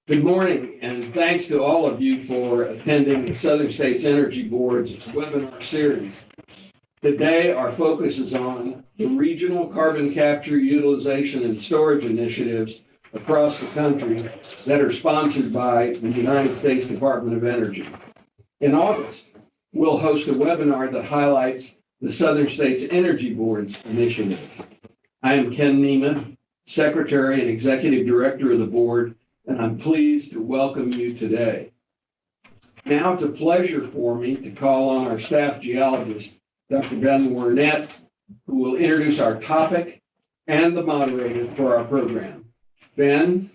Good morning, and thanks to all of you for attending the Southern States Energy Board's webinar series. Today, our focus is on the regional carbon capture, utilization, and storage initiatives across the country that are sponsored by the United States Department of Energy. In August, we'll host a webinar that highlights the Southern States Energy Board's initiative. I am Ken Neiman, Secretary and Executive Director of the Board, and I'm pleased to welcome you today. Now it's a pleasure for me to call on our staff geologist, Dr. Ben Wernett, who will introduce our topic and the moderator for our program. Ben?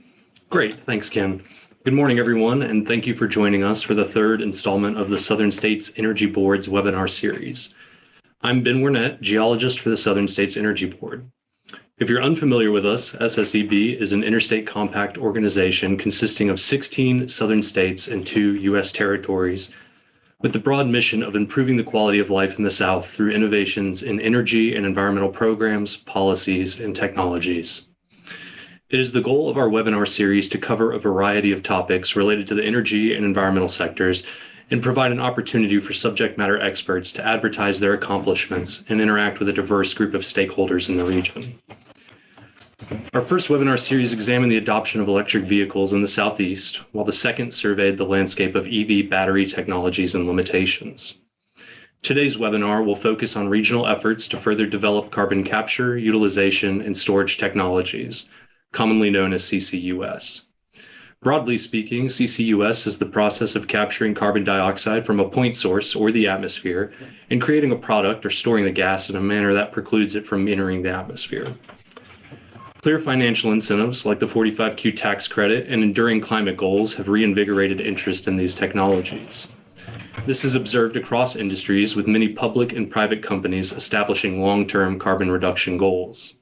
Great, thanks, Ken. Good morning, everyone, and thank you for joining us for the third installment of the Southern States Energy Board's webinar series. I'm Ben Wernett, geologist for the Southern States Energy Board. If you're unfamiliar with us, SSEB is an interstate compact organization consisting of 16 southern states and 2 U.S. territories, with the broad mission of improving the quality of life in the South through innovations in energy and environmental programs, policies, and technologies. It is the goal of our webinar series to cover a variety of topics related to the energy and environmental sectors and provide an opportunity for subject matter experts to advertise their accomplishments and interact with a diverse group of stakeholders in the region. Our first webinar series examined the adoption of electric vehicles in the Southeast, while the second surveyed the landscape of EV battery technologies and limitations. Today's webinar will focus on regional efforts to further develop carbon capture, utilization, and storage technologies, commonly known as CCUS. Broadly speaking, CCUS is the process of capturing carbon dioxide from a point source or the atmosphere and creating a product or storing the gas in a manner that precludes it from entering the atmosphere. Clear financial incentives like the 45Q tax credit and enduring climate goals have reinvigorated interest in these technologies. This is observed across industries, with many public and private companies establishing long-term carbon reduction goals.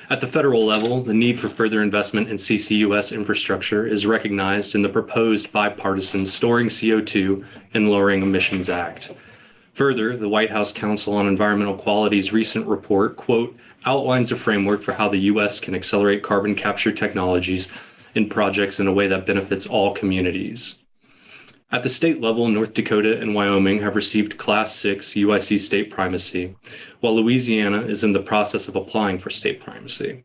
At the federal level, the need for further investment in CCUS infrastructure is recognized in the proposed bipartisan Storing CO2 and Lowering Emissions Act. Further, the White House Council on Environmental Quality's recent report, quote, outlines a framework for how the U.S. can accelerate carbon capture technologies in projects in a way that benefits all communities. At the state level, North Dakota and Wyoming have received Class 6 UIC state primacy, while Louisiana is in the process of applying for state primacy.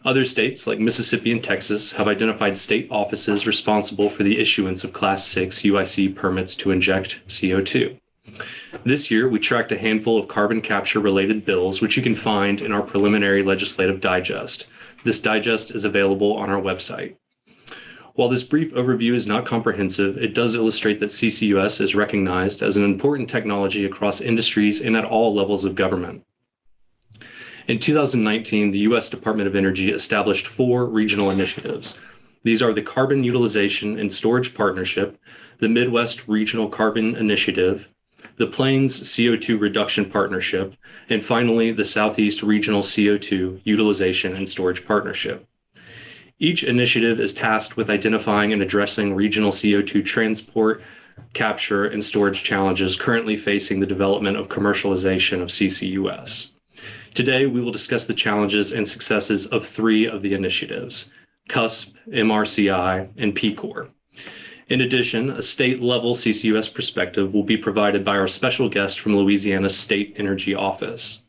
Other states, like Mississippi and Texas, have identified state offices responsible for the issuance of Class 6 UIC permits to inject CO2. This year, we tracked a handful of carbon capture-related bills, which you can find in our preliminary legislative digest. This digest is available on our website. While this brief overview is not comprehensive, it does illustrate that CCUS is recognized as an important technology across industries and at all levels of government. In 2019, the U.S. Department of Energy established 4 regional initiatives. These are the Carbon Utilization and Storage Partnership, the Midwest Regional Carbon Initiative, the Plains CO2 Reduction Partnership, and finally, the Southeast Regional CO2 Utilization and Storage Partnership. Each initiative is tasked with identifying and addressing regional CO2 transport, capture, and storage challenges currently facing the development of commercialization of CCUS. Today, we will discuss the challenges and successes of 3 of the initiatives: CUSP, MRCI, and PCOR. In addition, a state-level CCUS perspective will be provided by our special guest from Louisiana's State Energy Office.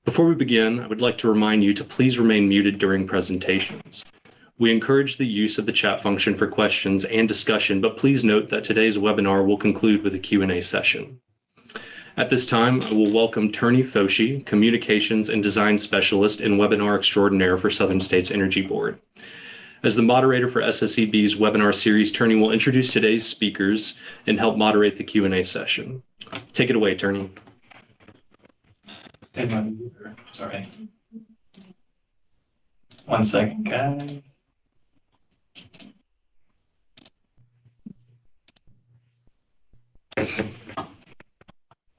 Before we begin, I would like to remind you to please remain muted during presentations. We encourage the use of the chat function for questions and discussion, but please note that today's webinar will conclude with a Q&A session. At this time, I will welcome Turney Foshi, Communications and Design Specialist and Webinar Extraordinaire for Southern States Energy Board. As the moderator for SSEB's webinar series, Turney will introduce today's speakers and help moderate the Q&A session. Take it away, Turney. Sorry. 1 second, guys.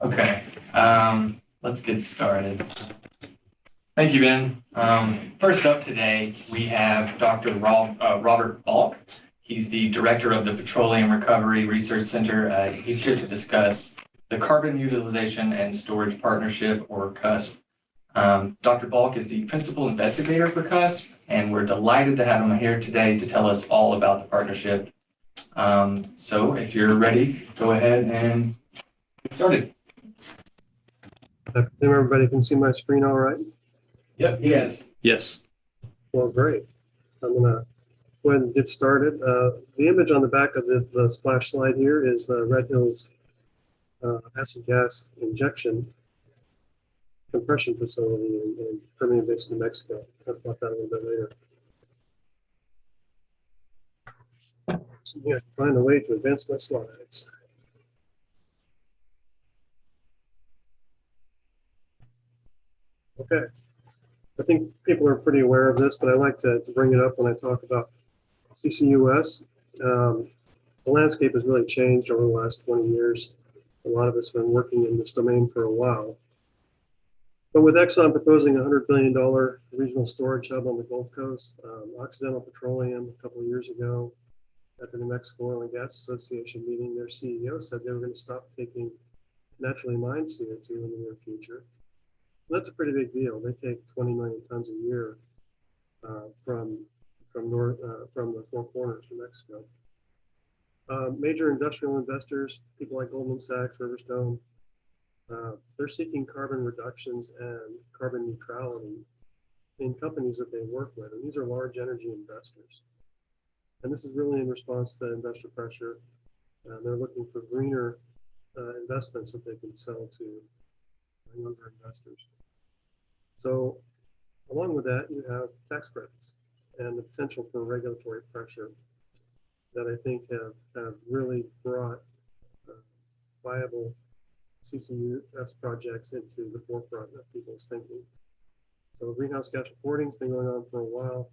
Okay, let's get started. Thank you, Ben. First up today, we have Dr. Robert Balch. He's the director of the Petroleum Recovery Research Center. He's here to discuss the Carbon Utilization and Storage Partnership, or CUSP. Dr. Balch is the principal investigator for CUSP, and we're delighted to have him here today to tell us all about the partnership. So if you're ready, go ahead and get started. I presume everybody can see my screen all right? Yep. Yes. Yes. Well, great. I'm gonna go ahead and get started. The image on the back of the splash slide here is Red Hills acid gas injection compression facility in Permian Basin, New Mexico. I'll talk about that a little bit later. So yeah, find a way to advance my slides. Okay. I think people are pretty aware of this, but I like to bring it up when I talk about CCUS. The landscape has really changed over the last 20 years. A lot of us have been working in this domain for a while. But with Exxon proposing a $100 billion regional storage hub on the Gulf Coast, Occidental Petroleum a couple of years ago at the New Mexico Oil and Gas Association meeting, their CEO said they were going to stop taking naturally mined CO2 in the near future. That's a pretty big deal. They take 20 million tons a year from the Four Corners, New Mexico. Major industrial investors, people like Goldman Sachs, Riverstone, they're seeking carbon reductions and carbon neutrality in companies that they work with. And these are large energy investors. And this is really in response to investor pressure. They're looking for greener investments that they can sell to younger investors. So along with that, you have tax credits and the potential for regulatory pressure that I think have really brought viable CCUS projects into the forefront of people's thinking. So greenhouse gas reporting has been going on for a while.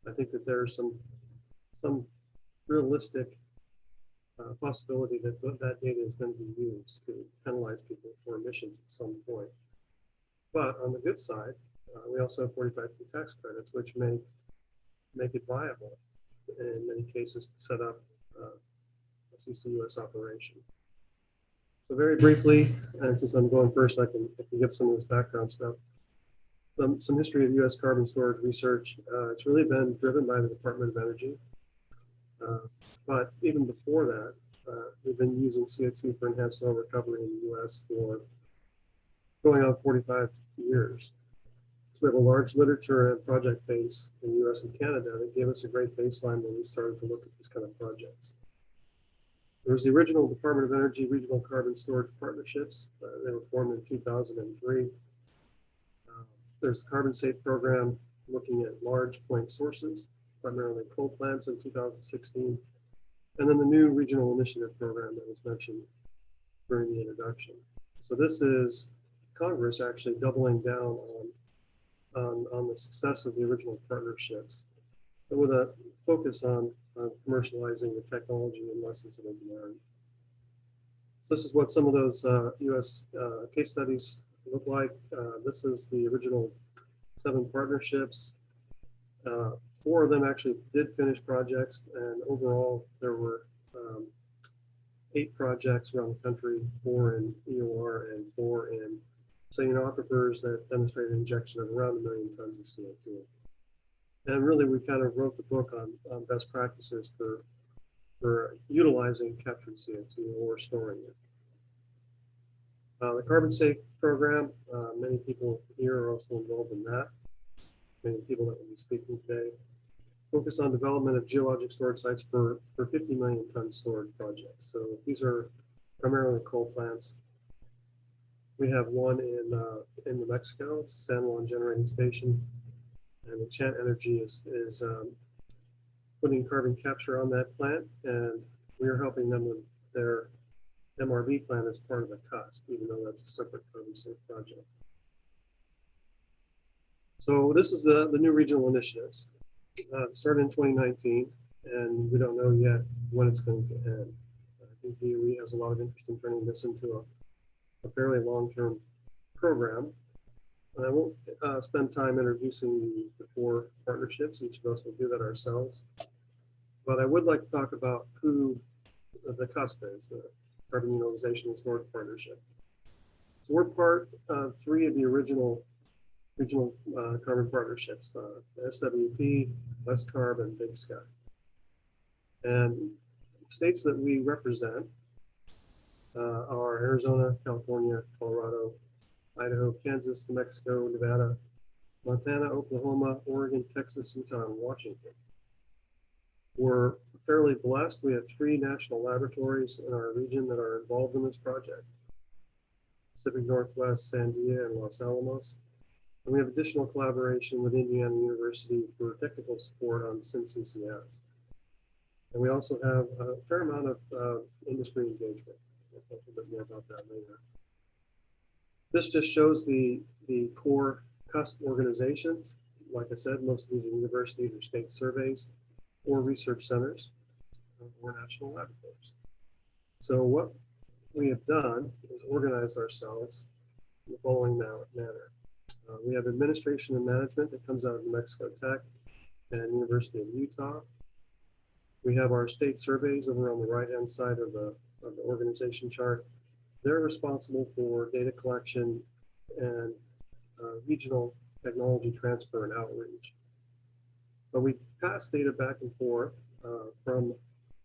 I think that there's some realistic possibility that that data is going to be used to penalize people for emissions at some point. But on the good side, we also have 45Q tax credits, which make it viable in many cases to set up a CCUS operation. So very briefly, and since I'm going first, I can give some of this background stuff. Some history of U.S. carbon storage research. It's really been driven by the Department of Energy. But even before that, we've been using CO2 for enhanced oil recovery in the U.S. for going on 45 years. So we have a large literature and project base in the US and Canada that gave us a great baseline when we started to look at these kind of projects. There was the original Department of Energy Regional Carbon Storage Partnerships. They were formed in 2003. There's the Carbon Safe program looking at large point sources, primarily coal plants in 2016. And then the new regional initiative program that was mentioned during the introduction. So this is Congress actually doubling down on the success of the original partnerships, but with a focus on commercializing the technology and lessons that have been learned. So this is what some of those U.S. Case studies look like. This is the original 7 partnerships. 4 of them actually did finish projects, and overall there were 8 projects around the country, 4 in EOR and 4 in aquifers that demonstrated injection of around 1 million tons of CO2. And really, we kind of wrote the book on best practices for utilizing captured CO2 or storing it. The Carbon Safe program, many people here are also involved in that. Many people that will be speaking today focus on development of geologic storage sites for 50 million ton storage projects. So these are primarily coal plants. We have one in New Mexico, it's San Juan Generating Station, and Enchant Energy is putting carbon capture on that plant, and we are helping them with their MRV plant as part of the CUSP, even though that's a separate carbon safe project. So this is the new regional initiatives. It started in 2019, and we don't know yet when it's going to end. I think DOE has a lot of interest in turning this into a fairly long-term program. And I won't spend time introducing the 4 partnerships. Each of us will do that ourselves. But I would like to talk about who the CUSP is, the Carbon Utilization and Storage Partnership. So we're part of 3 of the original regional carbon partnerships, SWP, West Carb, and Big Sky. And states that we represent are Arizona, California, Colorado, Idaho, Kansas, New Mexico, Nevada, Montana, Oklahoma, Oregon, Texas, Utah, and Washington. We're fairly blessed. We have 3 national laboratories in our region that are involved in this project: Pacific Northwest, Sandia, and Los Alamos. And we have additional collaboration with Indiana University for technical support on SimCCS. And we also have a fair amount of industry engagement. We'll talk a bit more about that later. This just shows the core CUSP organizations. Like I said, most of these are universities or state surveys or research centers or national laboratories. So what we have done is organize ourselves in the following manner. We have administration and management that comes out of New Mexico Tech and University of Utah. We have our state surveys over on the right-hand side of the organization chart. They're responsible for data collection and regional technology transfer and outreach. But we pass data back and forth from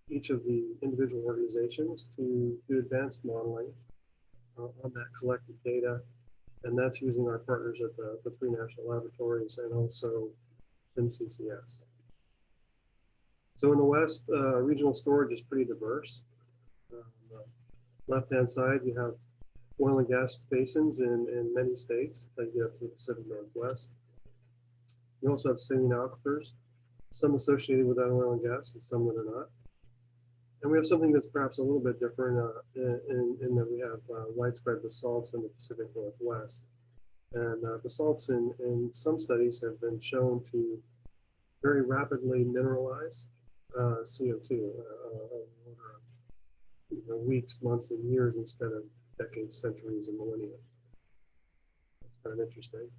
each of the individual organizations to do advanced modeling on that collected data. And that's using our partners at the 3 national laboratories and also SimCCS. So in the West, regional storage is pretty diverse. On the left-hand side, you have oil and gas basins in many states that get up to the Pacific Northwest. You also have saline aquifers, some associated with that oil and gas and some that are not. And we have something that's perhaps a little bit different in that we have widespread basalts in the Pacific Northwest. And basalts in some studies have been shown to very rapidly mineralize CO2 over weeks, months, and years instead of decades, centuries, and millennia. That's kind of interesting.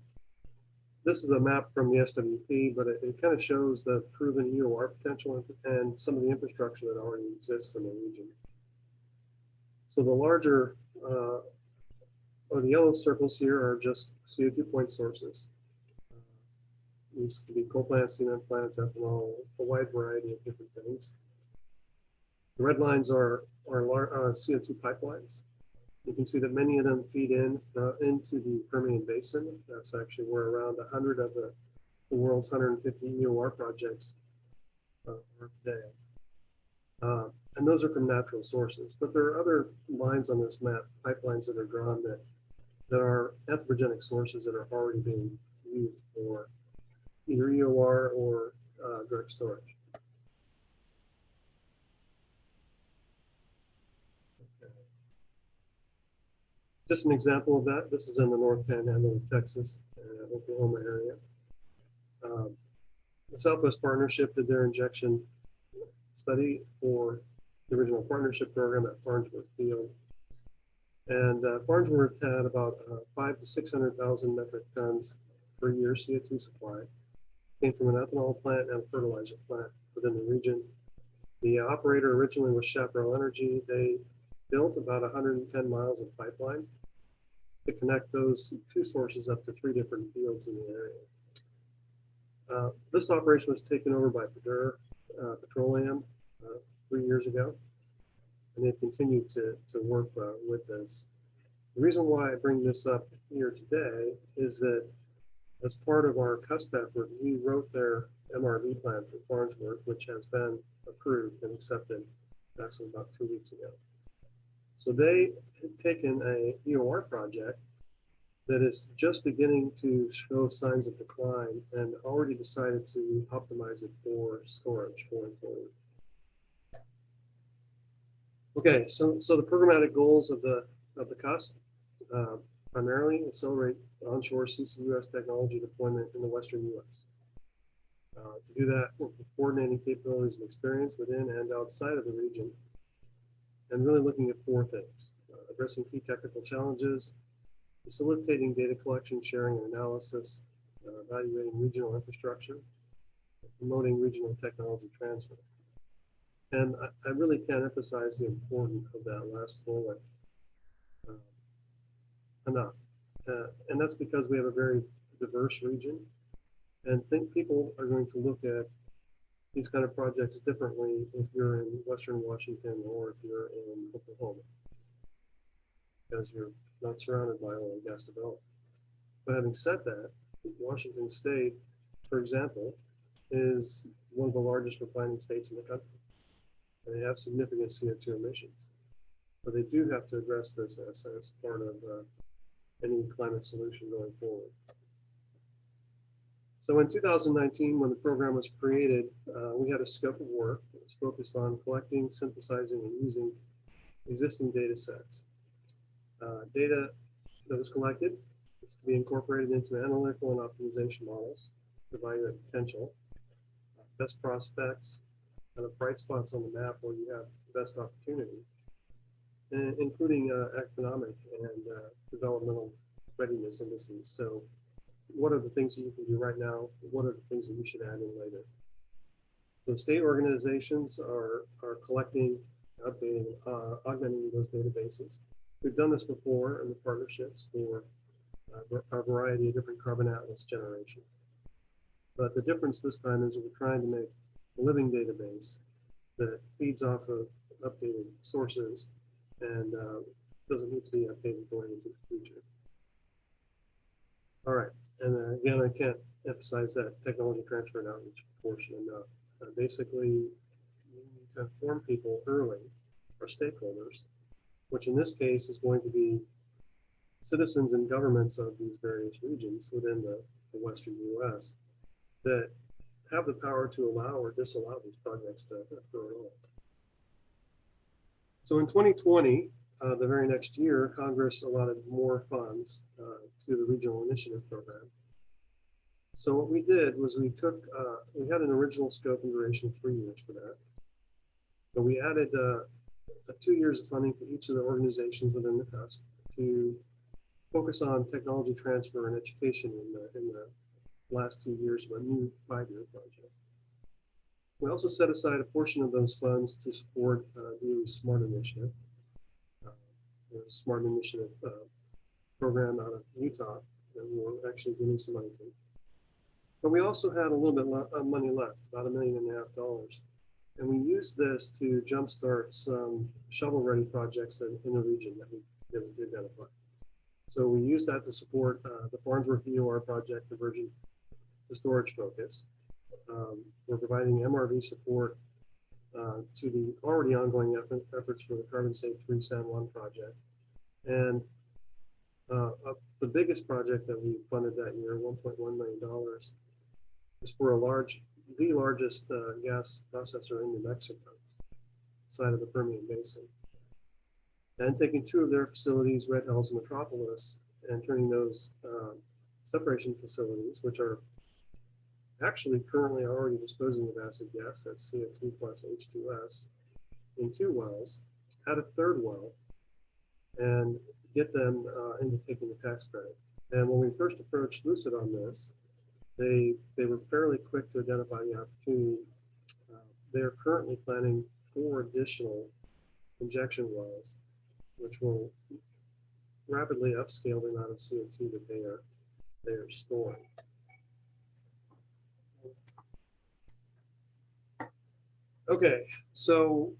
This is a map from the SWP, but it kind of shows the proven EOR potential and some of the infrastructure that already exists in the region. So the larger, or the yellow circles here are just CO2 point sources. These could be coal plants, cement plants, ethanol, a wide variety of different things. The red lines are CO2 pipelines. You can see that many of them feed into the Permian Basin. That's actually where around 100 of the world's 150 EOR projects are today. And those are from natural sources. But there are other lines on this map, pipelines that are drawn that are anthropogenic sources that are already being used for either EOR or direct storage. Just an example of that. This is in the North Panhandle of Texas, Oklahoma area. The Southwest Partnership did their injection study for the original partnership program at Farnsworth Field. And Farnsworth had about 500,000 to 600,000 metric tons per year CO2 supply. Came from an ethanol plant and a fertilizer plant within the region. The operator originally was Chaparral Energy. They built about 110 miles of pipeline to connect those 2 sources up to 3 different fields in the area. This operation was taken over by Purdue Petroleum 3 years ago, and they've continued to work with this. The reason why I bring this up here today is that as part of our CUSP effort, we wrote their MRV plan for Farnsworth, which has been approved and accepted actually about 2 weeks ago. So they have taken a EOR project that is just beginning to show signs of decline and already decided to optimize it for storage going forward. Okay, so the programmatic goals of the CUSP primarily accelerate onshore CCUS technology deployment in the Western U.S. To do that, we're coordinating capabilities and experience within and outside of the region, and really looking at 4 things: addressing key technical challenges, facilitating data collection, sharing, and analysis, evaluating regional infrastructure, promoting regional technology transfer. And I really can't emphasize the importance of that last bullet enough. And that's because we have a very diverse region. And I think people are going to look at these kind of projects differently if you're in Western Washington or if you're in Oklahoma, because you're not surrounded by oil and gas development. But having said that, Washington State, for example, is one of the largest refining states in the country. And they have significant CO2 emissions. But they do have to address this as part of any climate solution going forward. So in 2019, when the program was created, we had a scope of work that was focused on collecting, synthesizing, and using existing data sets. Data that was collected is to be incorporated into analytical and optimization models to evaluate potential, best prospects, kind of bright spots on the map where you have the best opportunity, including economic and developmental readiness indices. So what are the things that you can do right now? What are the things that you should add in later? The state organizations are collecting, updating, augmenting those databases. We've done this before in the partnerships for a variety of different carbon atlas generations. But the difference this time is that we're trying to make a living database that feeds off of updated sources and doesn't need to be updated going into the future. All right, and again, I can't emphasize that technology transfer and outreach portion enough. Basically, you need to inform people early, or stakeholders, which in this case is going to be citizens and governments of these various regions within the Western US that have the power to allow or disallow these projects to occur at all. So in 2020, the very next year, Congress allotted more funds to the Regional Initiative Program. So what we did was we had an original scope and duration of 3 years for that. But we added 2 years of funding to each of the organizations within the CUSP to focus on technology transfer and education in the last 2 years of a new 5-year project. We also set aside a portion of those funds to support the Smart Initiative. There's a Smart Initiative program out of Utah that we're actually giving some money to. But we also had a little bit of money left, about $1.5 million. And we used this to jumpstart some shovel-ready projects in the region that we identified. So we used that to support the Farnsworth PCOR project, the Virgin to Storage focus. We're providing MRV support to the already ongoing efforts for the Carbon Safe 3 San Juan project. And the biggest project that we funded that year, $1.1 million, is for the largest gas processor in New Mexico, side of the Permian Basin. And taking 2 of their facilities, Red Hills and Metropolis, and turning those separation facilities, which are actually currently already disposing of acid gas, that's CO2 plus H2S, in 2 wells, add a 3rd well, and get them into taking the tax credit. And when we first approached Lucid on this, they were fairly quick to identify the opportunity. They are currently planning 4 additional injection wells, which will rapidly upscale the amount of CO2 that they are storing. Okay, so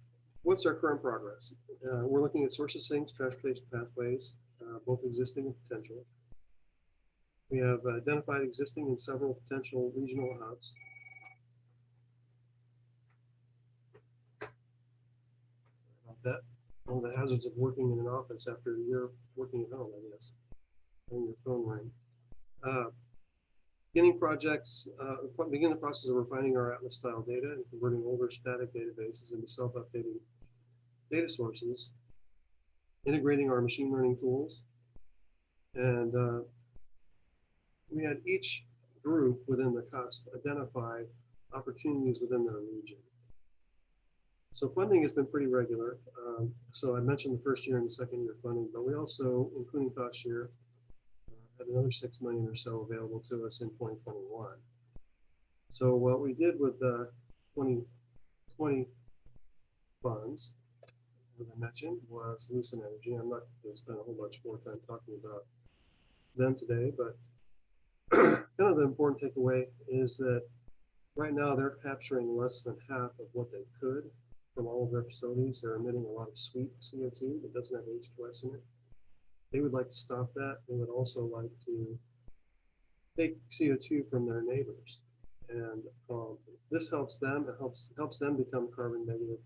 what's our current progress? We're looking at sources, sinks, transportation pathways, both existing and potential. We have identified existing and several potential regional hubs. About that, one of the hazards of working in an office after a year working at home, I guess, having your phone ring. Begin the process of refining our Atlas style data and converting older static databases into self-updating data sources, integrating our machine learning tools, and we had each group within the CUSP identify opportunities within their region. So funding has been pretty regular. So I mentioned the first year and the second year funding, but we also, including last year, had another $6 million or so available to us in 2021. So what we did with the 2020 funds, as I mentioned, was Lousiana Energy. I'm not going to spend a whole bunch more time talking about them today, but kind of the important takeaway is that right now they're capturing less than half of what they could from all of their facilities. They're emitting a lot of sweet CO2 that doesn't have H2S in it. They would like to stop that. They would also like to take CO2 from their neighbors. And this helps them. It helps them become carbon negative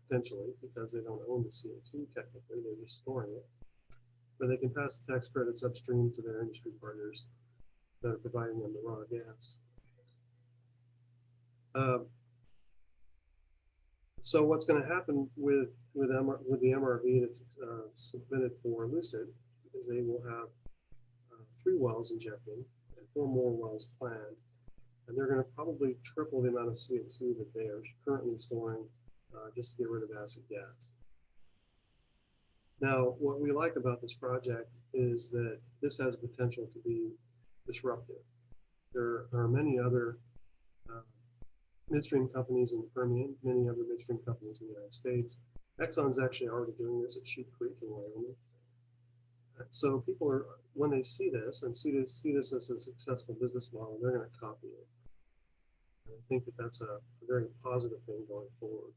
potentially because they don't own the CO2 technically. They're just storing it. But they can pass the tax credits upstream to their industry partners that are providing them the raw gas. So what's going to happen with the MRV that's submitted for Lucid is they will have 3 wells injecting and 4 more wells planned. And they're going to probably triple the amount of CO2 that they are currently storing just to get rid of acid gas. Now, what we like about this project is that this has potential to be disruptive. There are many other midstream companies in the Permian, many other midstream companies in the United States. Exxon's actually already doing this at Sheep Creek in Wyoming. So people are, when they see this and see this as a successful business model, they're going to copy it. And I think that that's a very positive thing going forward.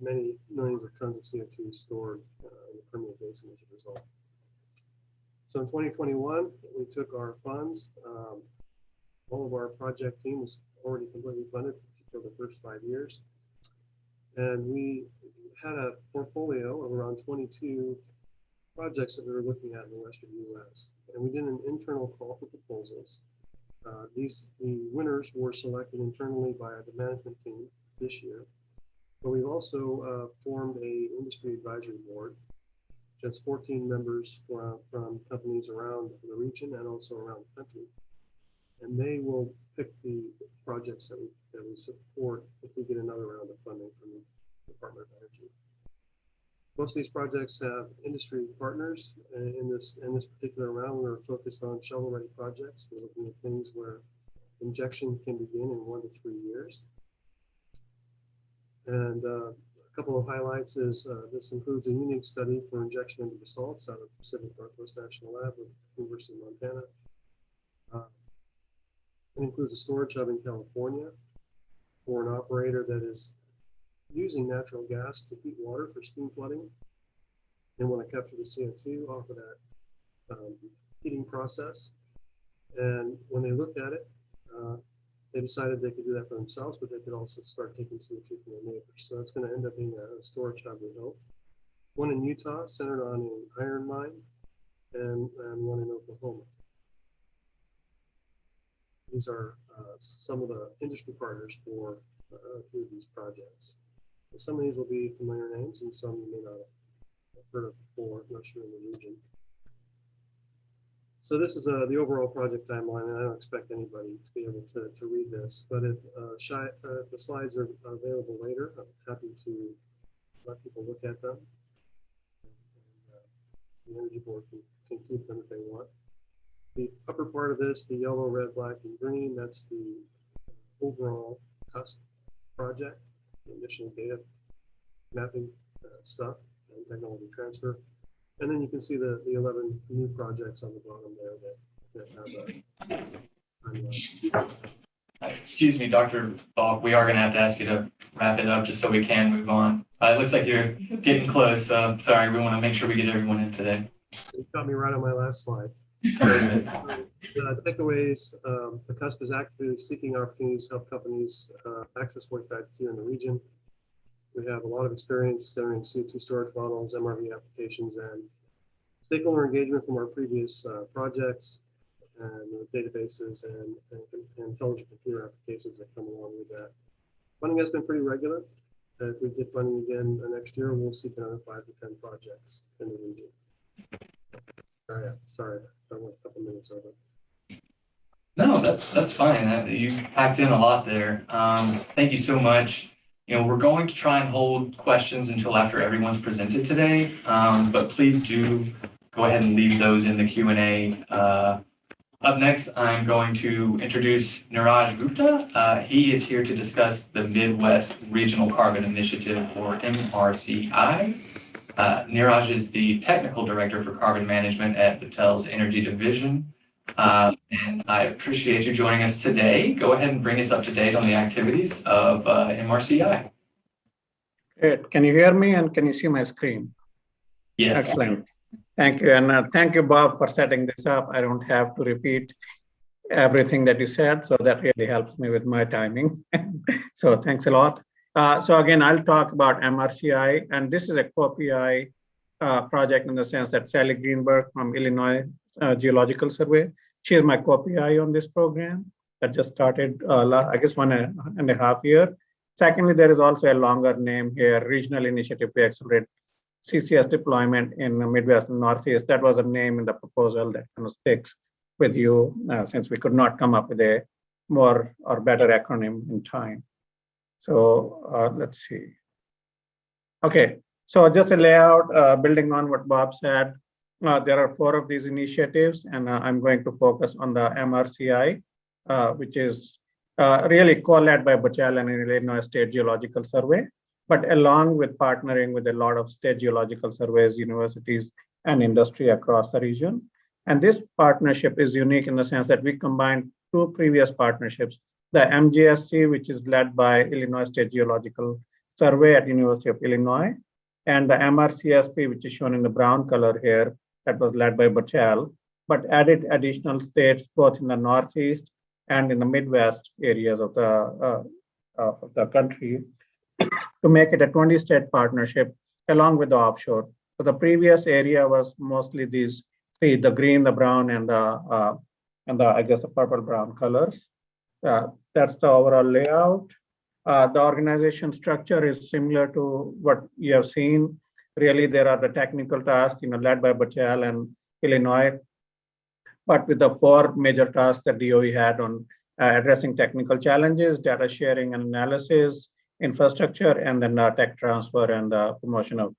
Many millions of tons of CO2 stored in the Permian Basin as a result. So in 2021, we took our funds. All of our project team was already completely funded for the first 5 years. And we had a portfolio of around 22 projects that we were looking at in the Western US. And we did an internal call for proposals. The winners were selected internally by the management team this year. But we've also formed an industry advisory board, which has 14 members from companies around the region and also around the country. And they will pick the projects that we support if we get another round of funding from the Department of Energy. Most of these projects have industry partners. In this particular round, we're focused on shovel-ready projects. We're looking at things where injection can begin in 1 to 3 years. And a couple of highlights is this includes a unique study for injection into the salts out of Pacific Northwest National Lab with University of Montana. It includes a storage hub in California for an operator that is using natural gas to heat water for steam flooding. They want to capture the CO2 off of that heating process. And when they looked at it, they decided they could do that for themselves, but they could also start taking CO2 from their neighbors. So it's going to end up being a storage hub, we hope. One in Utah, centered on an iron mine, and one in Oklahoma. These are some of the industry partners for a few of these projects. And some of these will be familiar names, and some you may not have heard of before, unless you're in the region. So this is the overall project timeline, and I don't expect anybody to be able to read this. But if the slides are available later, I'm happy to let people look at them. And the Energy Board can keep them if they want. The upper part of this, the yellow, red, black, and green, that's the overall CUSP project, the initial data mapping stuff and technology transfer. And then you can see the 11 new projects on the bottom there that have a Excuse me, Dr. Balch, we are going to have to ask you to wrap it up just so we can move on. It looks like you're getting close. Sorry, we want to make sure we get everyone in today. You got me right on my last slide. The takeaways, the CUSP is actively seeking opportunities to help companies access 45Q in the region. We have a lot of experience generating CO2 storage models, MRV applications, and stakeholder engagement from our previous projects and databases and intelligent computer applications that come along with that. Funding has been pretty regular. If we get funding again next year, we'll seek another 5 to 10 projects in the region. Sorry, I went a couple minutes over. No, that's fine. You packed in a lot there. Thank you so much. We're going to try and hold questions until after everyone's presented today, but please do go ahead and leave those in the Q&A. Up next, I'm going to introduce Neeraj Gupta. He is here to discuss the Midwest Regional Carbon Initiative, or MRCI. Neeraj is the Technical Director for Carbon Management at Battelle's Energy Division. And I appreciate you joining us today. Go ahead and bring us up to date on the activities of MRCI. Great. Can you hear me and can you see my screen? Yes. Excellent. Thank you. And thank you, Bob, for setting this up. I don't have to repeat everything that you said, so that really helps me with my timing. So thanks a lot. So again, I'll talk about MRCI, and this is a co-PI project in the sense that Sally Greenberg from Illinois Geological Survey, she is my co-PI on this program that just started, I guess, 1.5 years. Secondly, there is also a longer name here, Regional Initiative to Accelerate CCS Deployment in the Midwest and Northeast. That was a name in the proposal that kind of sticks with you since we could not come up with a more or better acronym in time. So let's see. Okay, so just a layout, building on what Bob said, there are 4 of these initiatives, and I'm going to focus on the MRCI, which is really co-led by Battelle and Illinois State Geological Survey, but along with partnering with a lot of state geological surveys, universities, and industry across the region. And this partnership is unique in the sense that we combined 2 previous partnerships, the MGSC, which is led by Illinois State Geological Survey at University of Illinois, and the MRCSP, which is shown in the brown color here, that was led by Battelle, but added additional states both in the Northeast and in the Midwest areas of the country to make it a 20-state partnership along with the offshore. So the previous area was mostly these 3, the green, the brown, and the I guess the purple brown colors. That's the overall layout. The organization structure is similar to what you have seen. Really, there are the technical tasks, led by Battelle and Illinois, but with the 4 major tasks that DOE had on addressing technical challenges, data sharing and analysis, infrastructure, and then tech transfer and the promotion of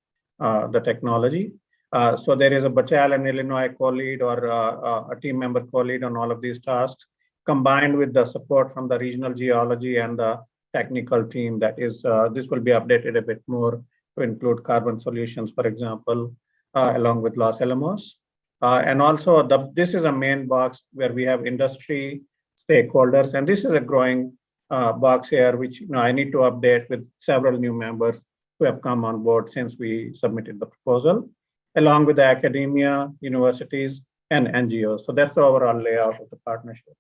the technology. So there is a Battelle and Illinois co-lead or a team member co-lead on all of these tasks, combined with the support from the regional geology and the technical team. That is, this will be updated a bit more to include carbon solutions, for example, along with Los Alamos. And also, this is a main box where we have industry stakeholders, and this is a growing box here, which I need to update with several new members who have come on board since we submitted the proposal, along with the academia, universities, and NGOs. So that's the overall layout of the partnership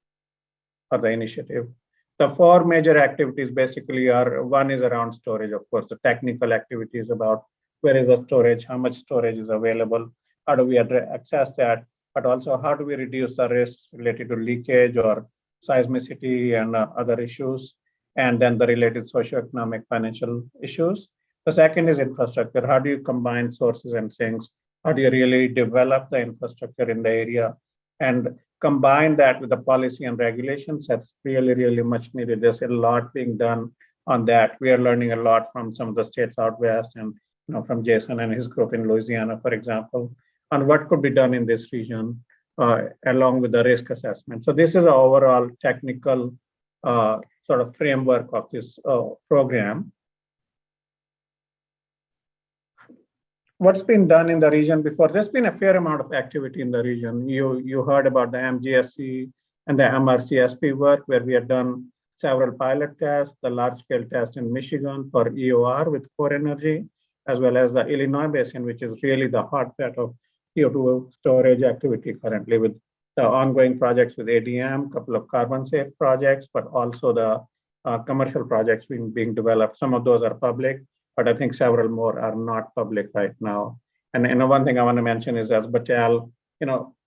or the initiative. The 4 major activities basically are, one is around storage, of course, the technical activities about where is the storage, how much storage is available, how do we access that, but also how do we reduce the risks related to leakage or seismicity and other issues, and then the related socioeconomic financial issues. The second is infrastructure. How do you combine sources and sinks? How do you really develop the infrastructure in the area and combine that with the policy and regulations? That's really, really much needed. There's a lot being done on that. We are learning a lot from some of the states out west and from Jason and his group in Louisiana, for example, on what could be done in this region along with the risk assessment. So this is the overall technical sort of framework of this program. What's been done in the region before? There's been a fair amount of activity in the region. You heard about the MGSC and the MRCSP work, where we have done several pilot tests, the large-scale test in Michigan for EOR with Core Energy, as well as the Illinois Basin, which is really the hotbed of CO2 storage activity currently, with the ongoing projects with ADM, a couple of carbon-safe projects, but also the commercial projects being developed. Some of those are public, but I think several more are not public right now. And one thing I want to mention is, as Battelle,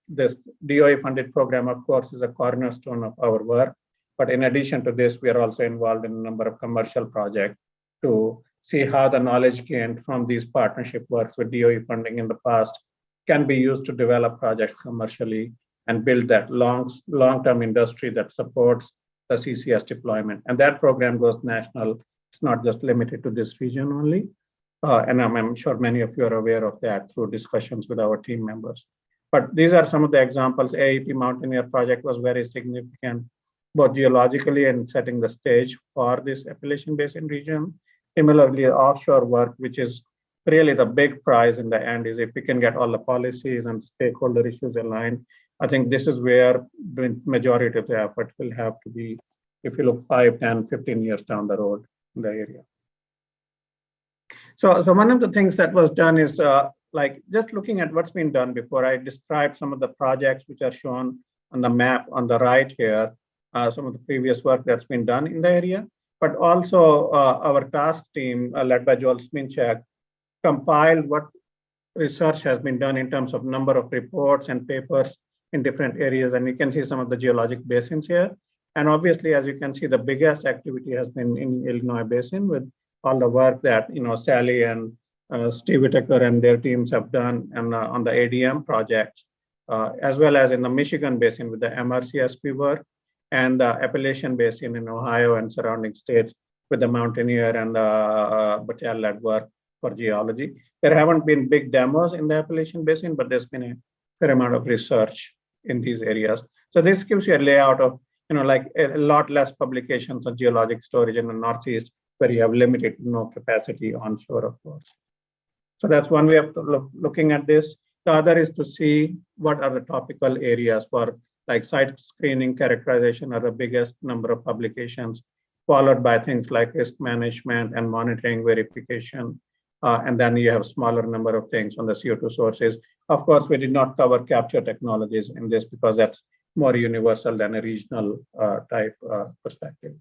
this DOE-funded program, of course, is a cornerstone of our work. But in addition to this, we are also involved in a number of commercial projects to see how the knowledge gained from these partnership works with DOE funding in the past can be used to develop projects commercially and build that long-term industry that supports the CCS deployment. And that program goes national. It's not just limited to this region only. And I'm sure many of you are aware of that through discussions with our team members. But these are some of the examples. AEP Mountaineer project was very significant, both geologically and setting the stage for this Appalachian Basin region. Similarly, offshore work, which is really the big prize in the end is if we can get all the policies and stakeholder issues aligned. I think this is where the majority of the effort will have to be if you look 5, 10, 15 years down the road in the area. So one of the things that was done is like just looking at what's been done before. I described some of the projects which are shown on the map on the right here, some of the previous work that's been done in the area, but also our task team led by Joel Sminchak compiled what research has been done in terms of number of reports and papers in different areas. And you can see some of the geologic basins here. And obviously, as you can see, the biggest activity has been in Illinois Basin with all the work that Sally and Steve Whitaker and their teams have done and on the ADM projects, as well as in the Michigan Basin with the MRCI work, and the Appalachian Basin in Ohio and surrounding states with the Mountaineer and the Battelle-led work for geology. There haven't been big demos in the Appalachian Basin, but there's been a fair amount of research in these areas. So this gives you a layout of, like a lot less publications on geologic storage in the Northeast, where you have limited to no capacity onshore, of course. So that's one way of looking at this. The other is to see what are the topical areas for like site screening, characterization are the biggest number of publications, followed by things like risk management and monitoring verification. And then you have smaller number of things on the CO2 sources. Of course, we did not cover capture technologies in this because that's more universal than a regional type perspective.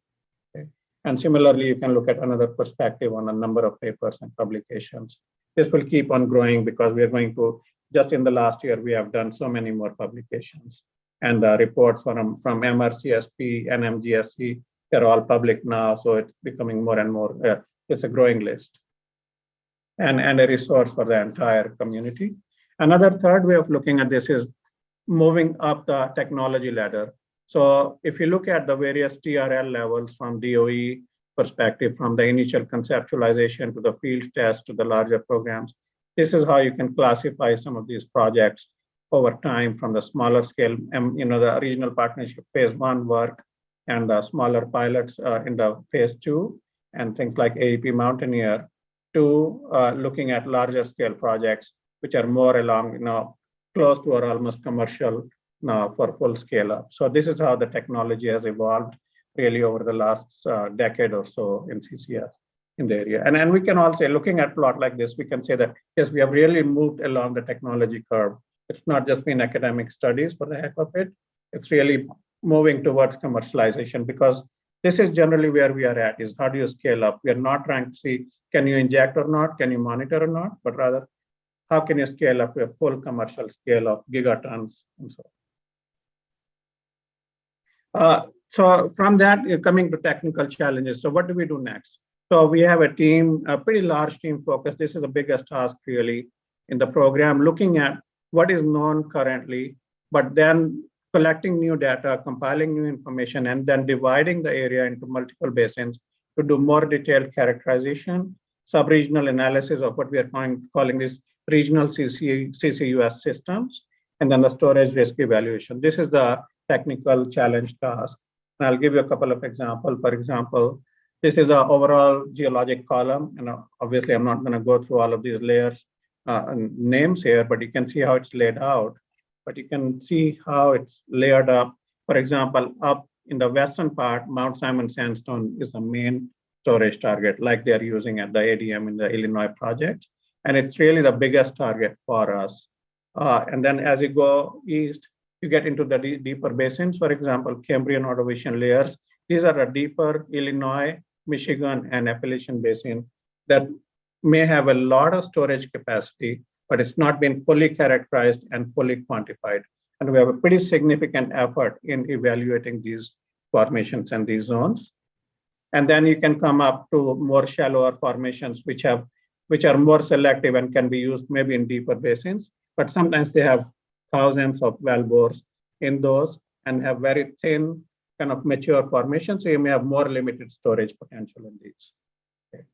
Okay. And similarly, you can look at another perspective on a number of papers and publications. This will keep on growing because we are going to, just in the last year, we have done so many more publications. And the reports from MRCSP and MGSC, they're all public now. So it's becoming more and more, it's a growing list. And a resource for the entire community. Another third way of looking at this is moving up the technology ladder. So if you look at the various TRL levels from DOE perspective, from the initial conceptualization to the field test to the larger programs, this is how you can classify some of these projects over time from the smaller scale, the regional partnership phase 1 work and the smaller pilots in the phase 2 and things like AEP Mountaineer, to looking at larger scale projects, which are more along, close to or almost commercial now for full scale up. So this is how the technology has evolved really over the last decade or so in CCS in the area. And we can also, looking at plot like this, we can say that, yes, we have really moved along the technology curve. It's not just been academic studies for the heck of it. It's really moving towards commercialization because this is generally where we are at, is how do you scale up? We are not trying to see, can you inject or not? Can you monitor or not? But rather, how can you scale up to a full commercial scale of gigatons and so on. So from that, you're coming to technical challenges. So what do we do next? So we have a team, a pretty large team focus. This is the biggest task really in the program, looking at what is known currently, but then collecting new data, compiling new information, and then dividing the area into multiple basins to do more detailed characterization, sub-regional analysis of what we are calling these regional CCUS systems, and then the storage risk evaluation. This is the technical challenge task. And I'll give you a couple of examples. For example, this is the overall geologic column. And obviously, I'm not going to go through all of these layers and names here, but you can see how it's laid out. But you can see how it's layered up. For example, up in the western part, Mount Simon Sandstone is the main storage target, like they're using at the ADM in the Illinois project. And it's really the biggest target for us. And then as you go east, you get into the deeper basins, for example, Cambrian Ordovician layers. These are the deeper Illinois, Michigan, and Appalachian Basin that may have a lot of storage capacity, but it's not been fully characterized and fully quantified. And we have a pretty significant effort in evaluating these formations and these zones. And then you can come up to more shallower formations, which are more selective and can be used maybe in deeper basins, but sometimes they have thousands of well bores in those and have very thin kind of mature formations. So you may have more limited storage potential in these. Okay.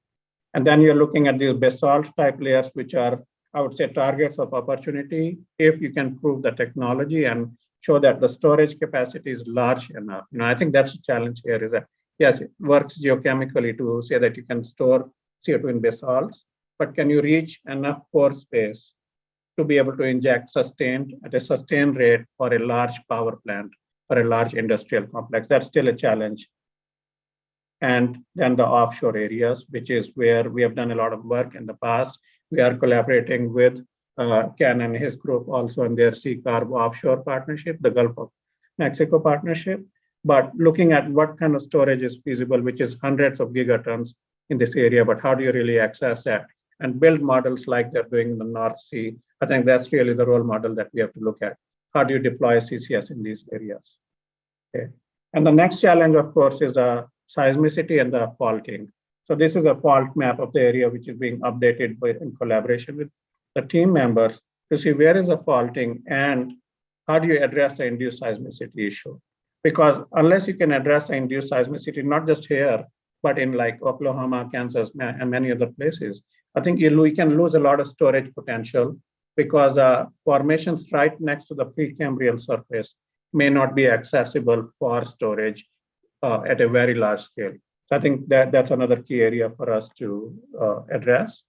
And then you're looking at these basalt type layers, which are, I would say, targets of opportunity if you can prove the technology and show that the storage capacity is large enough. I think that's the challenge here, is that yes, it works geochemically to say that you can store CO2 in basalts, but can you reach enough pore space to be able to inject at a sustained rate for a large power plant or a large industrial complex? That's still a challenge. And then the offshore areas, which is where we have done a lot of work in the past. We are collaborating with Ken and his group also in their CUSP offshore partnership, the Gulf of Mexico partnership. But looking at what kind of storage is feasible, which is hundreds of gigatons in this area, but how do you really access that and build models like they're doing in the North Sea? I think that's really the role model that we have to look at. How do you deploy CCS in these areas? Okay. And the next challenge, of course, is seismicity and the faulting. So this is a fault map of the area which is being updated in collaboration with the team members to see where is the faulting and how do you address the induced seismicity issue. Because unless you can address the induced seismicity, not just here, but in like Oklahoma, Kansas, and many other places, I think we can lose a lot of storage potential because formations right next to the Precambrial surface may not be accessible for storage at a very large scale. So I think that's another key area for us to address.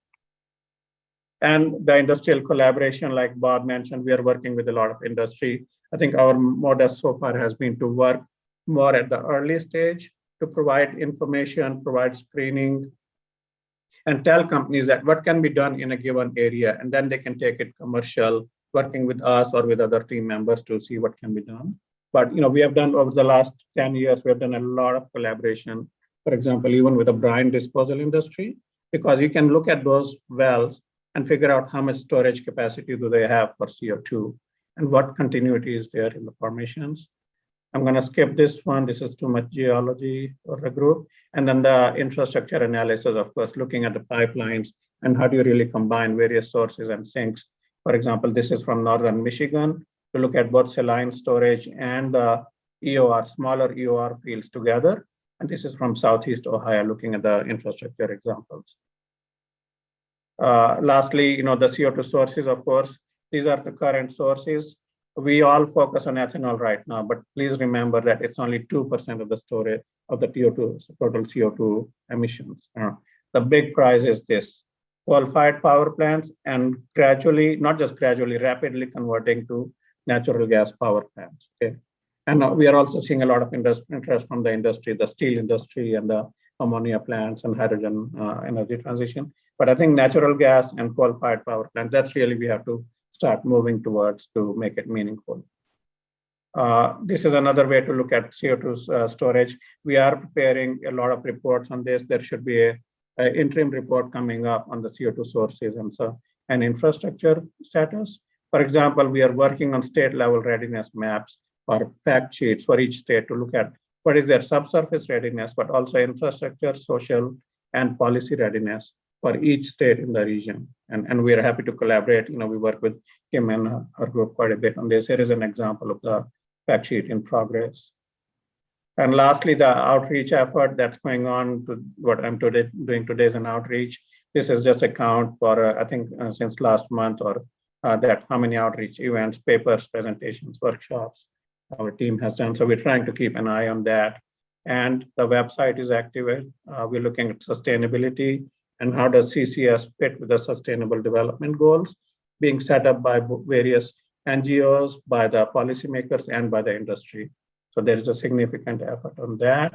And the industrial collaboration, like Bob mentioned, we are working with a lot of industry. I think our modus so far has been to work more at the early stage to provide information, provide screening, and tell companies that what can be done in a given area, and then they can take it commercial, working with us or with other team members to see what can be done. But we have done over the last 10 years, we have done a lot of collaboration, for example, even with the brine disposal industry, because you can look at those wells and figure out how much storage capacity do they have for CO2 and what continuity is there in the formations. I'm going to skip this one. This is too much geology for the group. And then the infrastructure analysis, of course, looking at the pipelines and how do you really combine various sources and sinks. For example, this is from northern Michigan to look at both saline storage and the EOR, smaller EOR fields together. And this is from Southeast Ohio, looking at the infrastructure examples. Lastly, the CO2 sources, of course, these are the current sources. We all focus on ethanol right now, but please remember that it's only 2% of the storage of the total CO2 emissions. The big prize is this: coal-fired power plants and gradually, not just gradually, rapidly converting to natural gas power plants. Okay, and we are also seeing a lot of interest from the industry, the steel industry, and the ammonia plants and hydrogen energy transition. But I think natural gas and coal-fired power plants, that's really we have to start moving towards to make it meaningful. This is another way to look at CO2 storage. We are preparing a lot of reports on this. There should be an interim report coming up on the CO2 sources and infrastructure status. For example, we are working on state level readiness maps or fact sheets for each state to look at what is their subsurface readiness, but also infrastructure, social, and policy readiness for each state in the region. And we are happy to collaborate. We work with Kim and her group quite a bit on this. Here is an example of the fact sheet in progress. And lastly, the outreach effort that's going on to what I'm doing today is an outreach. This is just a count for, I think, since last month or that how many outreach events, papers, presentations, workshops our team has done. So we're trying to keep an eye on that. And the website is active. We're looking at sustainability and how does CCS fit with the sustainable development goals being set up by various NGOs, by the policymakers, and by the industry. So there is a significant effort on that.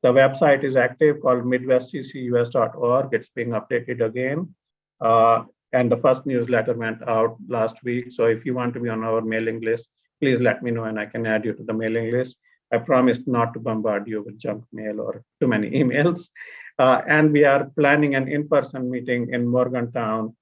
The website is active, called midwestccus.org. It's being updated again. And the first newsletter went out last week. So if you want to be on our mailing list, please let me know and I can add you to the mailing list. I promised not to bombard you with junk mail or too many emails. And we are planning an in-person meeting in Morgantown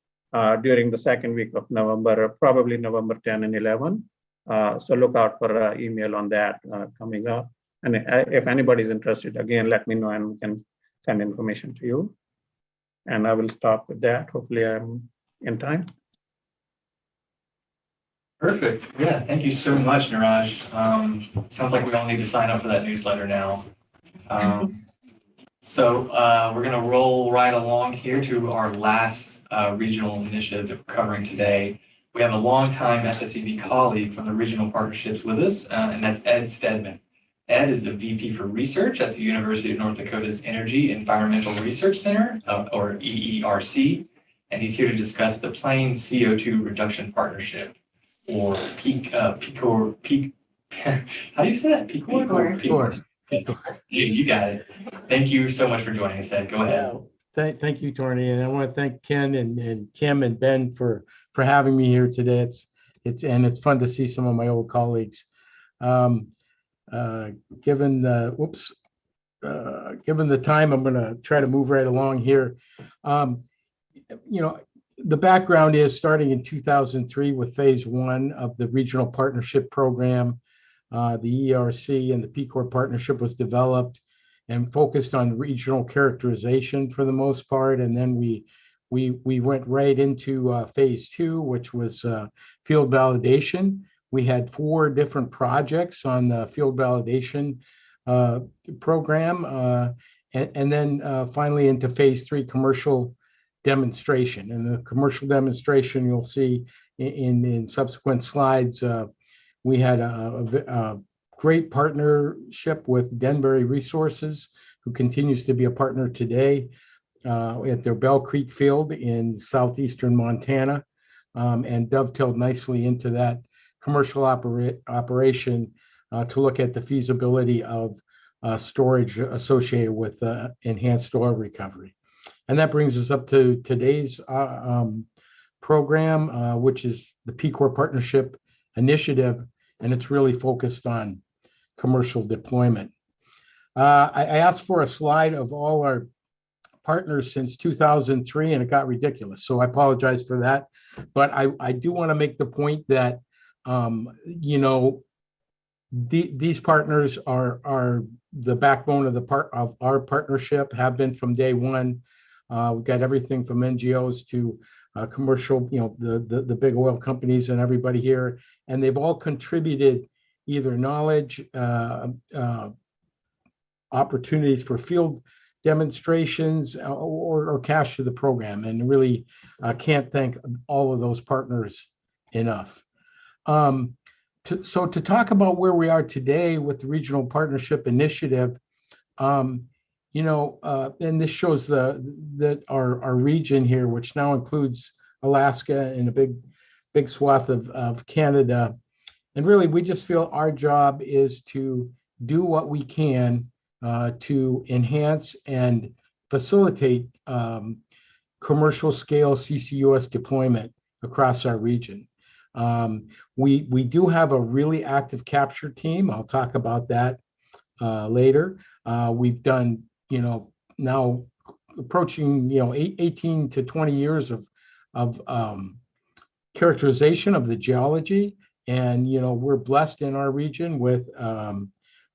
during the second week of November, probably November 10 and 11. So look out for an email on that coming up. And if anybody's interested, again, let me know and we can send information to you. And I will stop with that. Hopefully I'm in time. Perfect. Yeah, thank you so much, Neeraj. Sounds like we all need to sign up for that newsletter now. So we're going to roll right along here to our last regional initiative that we're covering today. We have a longtime SSEB colleague from the regional partnerships with us, and that's Ed Steadman. Ed is the VP for Research at the University of North Dakota's Energy Environmental Research Center, or EERC. and he's here to discuss the Plains CO2 Reduction Partnership, or PCOR. How do you say that? PCOR. You got it. Thank you so much for joining us, Ed. Go ahead. Thank you, Tony, and I want to thank Ken and Kim and Ben for having me here today. It's fun to see some of my old colleagues. Given the time, I'm going to try to move right along here. The background is starting in 2003 with phase one of the Regional Partnership Program. The ERC and the PCOR partnership was developed and focused on regional characterization for the most part. And then we went right into phase two, which was field validation. We had 4 different projects on the field validation program. And then finally into phase 3 commercial demonstration. And the commercial demonstration, you'll see in subsequent slides, we had a great partnership with Denbury Resources, who continues to be a partner today at their Bell Creek field in southeastern Montana, and dovetailed nicely into that commercial operation to look at the feasibility of storage associated with enhanced oil recovery. And that brings us up to today's program, which is the PCOR Partnership Initiative, and it's really focused on commercial deployment. I asked for a slide of all our partners since 2003, and it got ridiculous, so I apologize for that. But I do want to make the point that these partners are the backbone of our partnership, have been from day one. We've got everything from NGOs to commercial, the big oil companies and everybody here, and they've all contributed either knowledge, opportunities for field demonstrations, or cash to the program. And really can't thank all of those partners enough. So to talk about where we are today with the Regional Partnership Initiative, and this shows that our region here, which now includes Alaska and a big swath of Canada. And really, we just feel our job is to do what we can to enhance and facilitate commercial scale CCUS deployment across our region. We do have a really active capture team. I'll talk about that later. We've done, now approaching, 18 to 20 years of characterization of the geology. And, we're blessed in our region with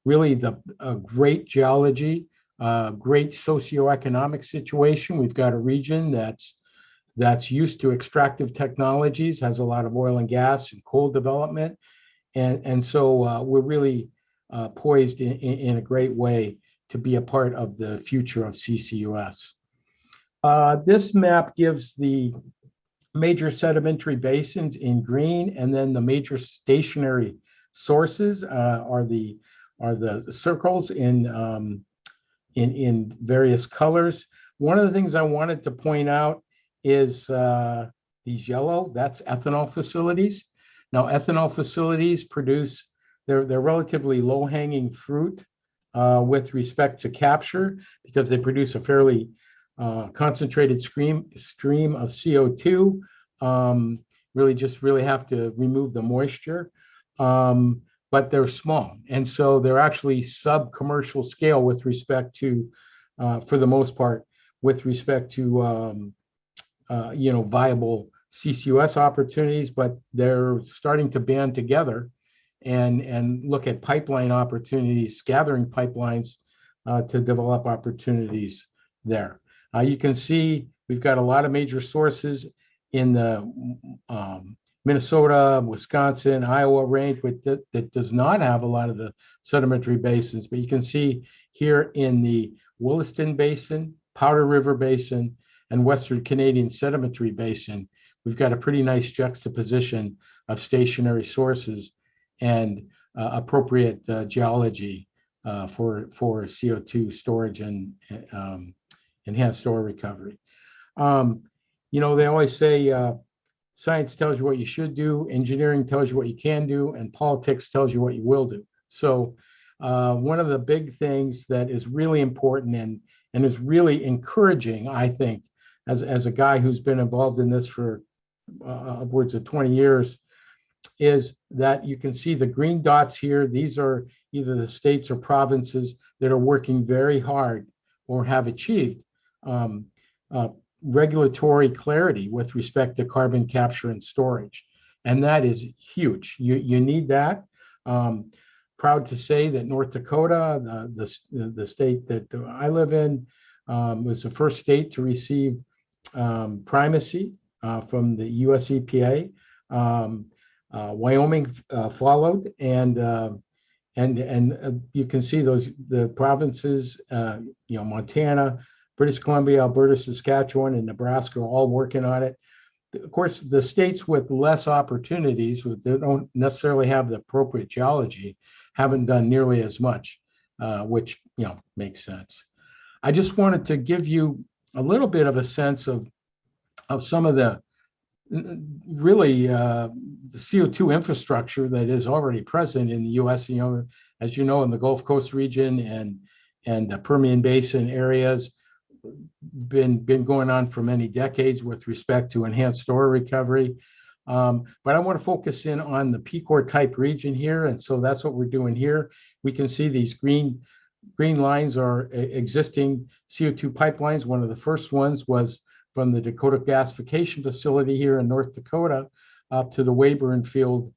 really a great geology, great socioeconomic situation. We've got a region that's used to extractive technologies, has a lot of oil and gas and coal development. And so we're really poised in a great way to be a part of the future of CCUS. This map gives the major sedimentary basins in green, and then the major stationary sources are the circles in various colors. One of the things I wanted to point out is these yellow, that's ethanol facilities. Now, ethanol facilities produce, they're relatively low-hanging fruit with respect to capture, because they produce a fairly concentrated stream of CO2. Really have to remove the moisture, but they're small. And so they're actually sub-commercial scale with respect to, for the most part, with respect to viable CCUS opportunities, but they're starting to band together and look at pipeline opportunities, gathering pipelines to develop opportunities there. You can see we've got a lot of major sources in the Minnesota, Wisconsin, Iowa range that does not have a lot of the sedimentary basins, but you can see here in the Williston Basin, Powder River Basin, and Western Canadian Sedimentary Basin, we've got a pretty nice juxtaposition of stationary sources and appropriate geology for CO2 storage and enhanced oil recovery. they always say science tells you what you should do, engineering tells you what you can do, and politics tells you what you will do. So one of the big things that is really important and is really encouraging, I think, as a guy who's been involved in this for upwards of 20 years, is that you can see the green dots here. These are either the states or provinces that are working very hard or have achieved regulatory clarity with respect to carbon capture and storage. And that is huge. You need that. Proud to say that North Dakota, the state that I live in, was the first state to receive primacy from the US EPA. Wyoming followed, and you can see the provinces, Montana, British Columbia, Alberta, Saskatchewan, and Nebraska are all working on it. Of course, the states with less opportunities, that don't necessarily have the appropriate geology, haven't done nearly as much, which makes sense. I just wanted to give you a little bit of a sense of some of the really the CO2 infrastructure that is already present in the U.S. As you know, in the Gulf Coast region and the Permian Basin areas, been going on for many decades with respect to enhanced storage recovery. But I want to focus in on the PCOR type region here, and so that's what we're doing here. We can see these green lines are existing CO2 pipelines. One of the first ones was from the Dakota gasification facility here in North Dakota up to the Weyburn field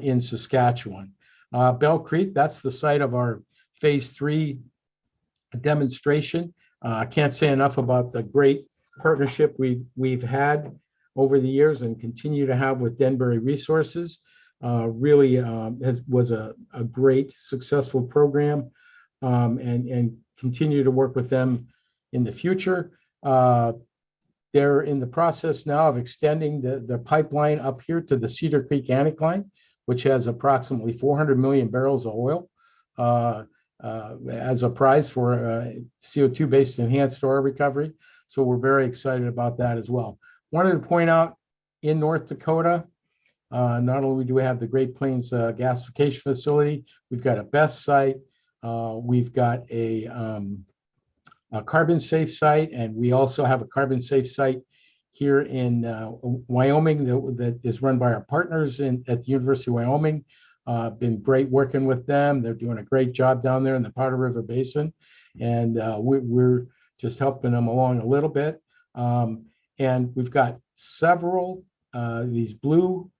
in Saskatchewan. Bell Creek, that's the site of our phase 3 demonstration. I can't say enough about the great partnership we've had over the years and continue to have with Denbury Resources. Really was a great, successful program, and continue to work with them in the future. They're in the process now of extending the pipeline up here to the Cedar Creek anticline, which has approximately 400 million barrels of oil as a prize for CO2-based enhanced oil recovery. So we're very excited about that as well. Wanted to point out in North Dakota, not only do we have the Great Plains gasification facility, we've got a BESS site, we've got a carbon safe site, and we also have a carbon safe site here in Wyoming that is run by our partners at the University of Wyoming. Been great working with them. They're doing a great job down there in the Powder River Basin, and we're just helping them along a little bit. And we've got several, these blue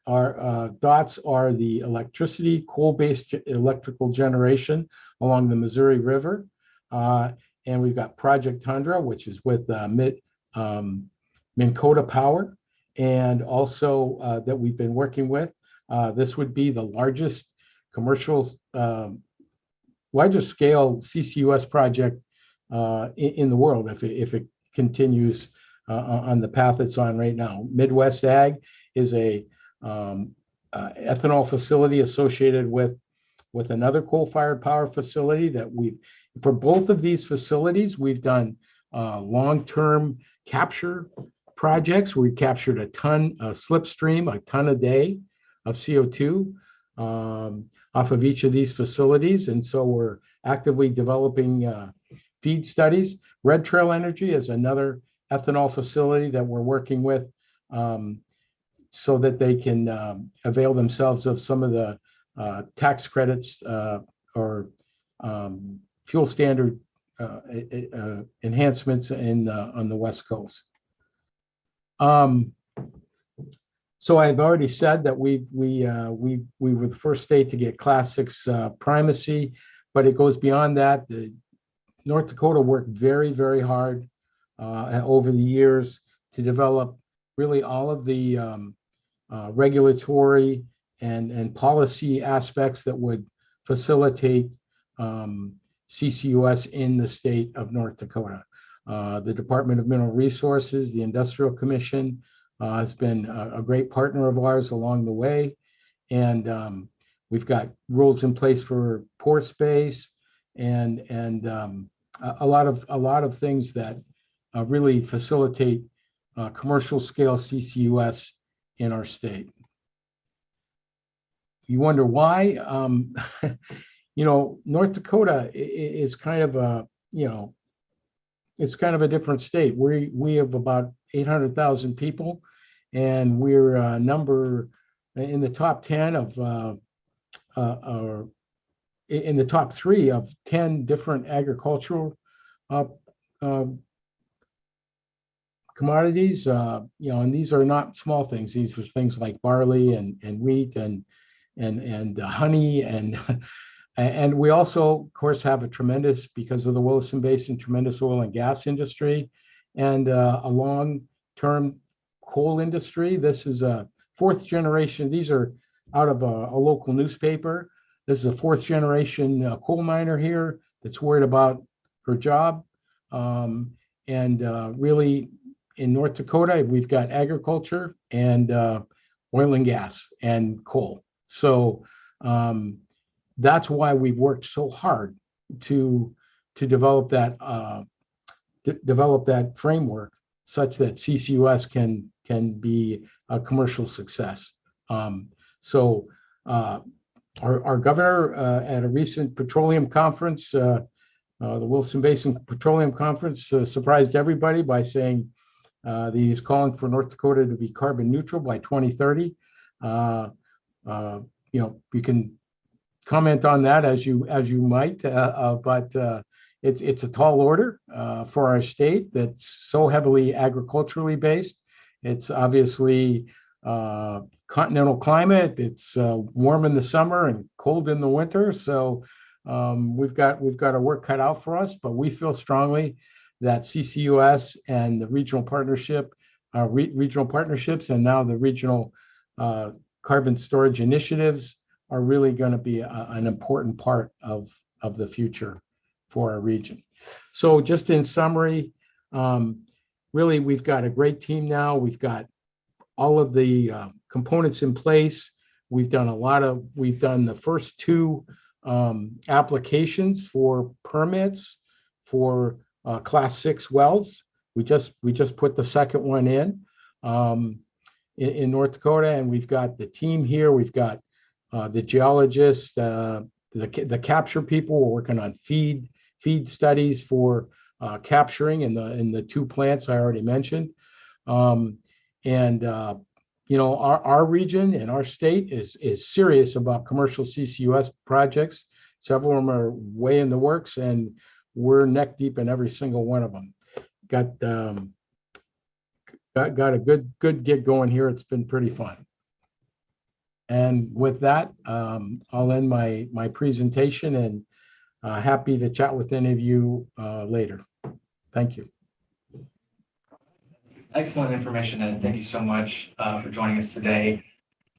dots are the electricity, coal-based electrical generation along the Missouri River. And we've got Project Tundra, which is with Minkota Power, and also that we've been working with. This would be the largest commercial, largest scale CCUS project in the world if it continues on the path it's on right now. Midwest Ag is a ethanol facility associated with another coal-fired power facility that for both of these facilities, we've done long-term capture projects. We captured a slipstream, a ton a day of CO2 off of each of these facilities. And so we're actively developing feed studies. Red Trail Energy is another ethanol facility that we're working with so that they can avail themselves of some of the tax credits or fuel standard enhancements on the West Coast. So I've already said that we were the first state to get Class 6 primacy, but it goes beyond that. North Dakota worked very, very hard over the years to develop really all of the regulatory and policy aspects that would facilitate CCUS in the state of North Dakota. The Department of Mineral Resources, the Industrial Commission has been a great partner of ours along the way. And we've got rules in place for pore space and a lot of things that really facilitate commercial scale CCUS in our state. You wonder why? North Dakota is kind of a, it's kind of a different state. We have about 800,000 people, and we're number in the top 10 of, or in the top 3 of 10 different agricultural commodities, and these are not small things. These are things like barley and wheat and honey, and we also, of course, have a tremendous, because of the Williston Basin, tremendous oil and gas industry, and a long-term coal industry. This is a 4th generation. These are out of a local newspaper. This is a 4th generation coal miner here that's worried about her job. Really, in North Dakota, we've got agriculture and oil and gas and coal. So that's why we've worked so hard to develop that framework such that CCUS can be a commercial success. Our governor at a recent petroleum conference, the Williston Basin Petroleum Conference, surprised everybody by saying that he's calling for North Dakota to be carbon neutral by 2030. You can comment on that as you might, but it's a tall order for our state that's so heavily agriculturally based. It's obviously continental climate. It's warm in the summer and cold in the winter. So we've got our work cut out for us, but we feel strongly that CCUS and the regional partnerships and now the regional carbon storage initiatives are really going to be an important part of the future for our region. So just in summary, really, we've got a great team now. We've got all of the components in place. We've done the first 2 applications for permits for Class 6 wells. We just put the second one in North Dakota, and we've got the team here. We've got the geologists, the capture people. We're working on feed studies for capturing in the 2 plants I already mentioned. Our region and our state is serious about commercial CCUS projects. Several of them are way in the works, and we're neck deep in every single one of them. Got a good gig going here. It's been pretty fun. And with that, I'll end my presentation, and happy to chat with any of you later. Thank you. Excellent information, Ed. Thank you so much for joining us today.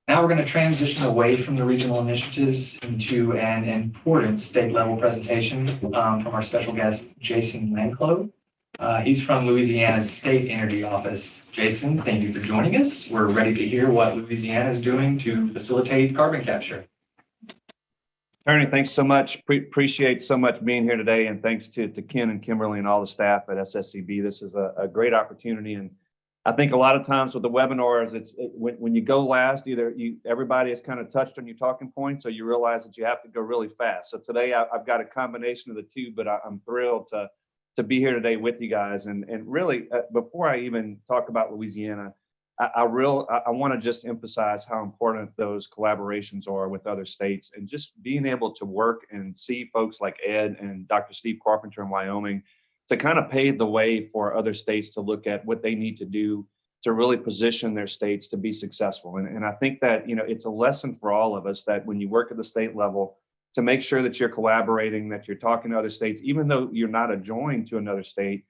Now we're going to transition away from the regional initiatives into an important state level presentation from our special guest, Jason Lanclos. He's from Louisiana's State Energy Office. Jason, thank you for joining us. We're ready to hear what Louisiana is doing to facilitate carbon capture. Attorney, thanks so much. Appreciate so much being here today, and thanks to Ken and Kimberly and all the staff at SSEB. This is a great opportunity, and I think a lot of times with the webinars, when you go last, everybody has kind of touched on your talking points, so you realize that you have to go really fast. So today I've got a combination of the 2, but I'm thrilled to be here today with you guys. And really, before I even talk about Louisiana, I want to just emphasize how important those collaborations are with other states, and just being able to work and see folks like Ed and Dr. Steve Carpenter in Wyoming to kind of pave the way for other states to look at what they need to do to really position their states to be successful. And I think that, it's a lesson for all of us that when you work at the state level, to make sure that you're collaborating, that you're talking to other states, even though you're not adjoined to another state,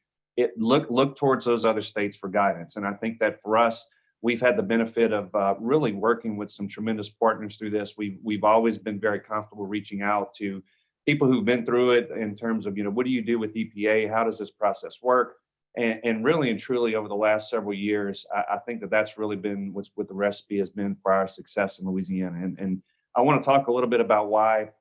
look towards those other states for guidance. And I think that for us, we've had the benefit of really working with some tremendous partners through this. We've always been very comfortable reaching out to people who've been through it in terms of, what do you do with EPA? How does this process work? And really and truly over the last several years, I think that's really been what the recipe has been for our success in Louisiana. And I want to talk a little bit about why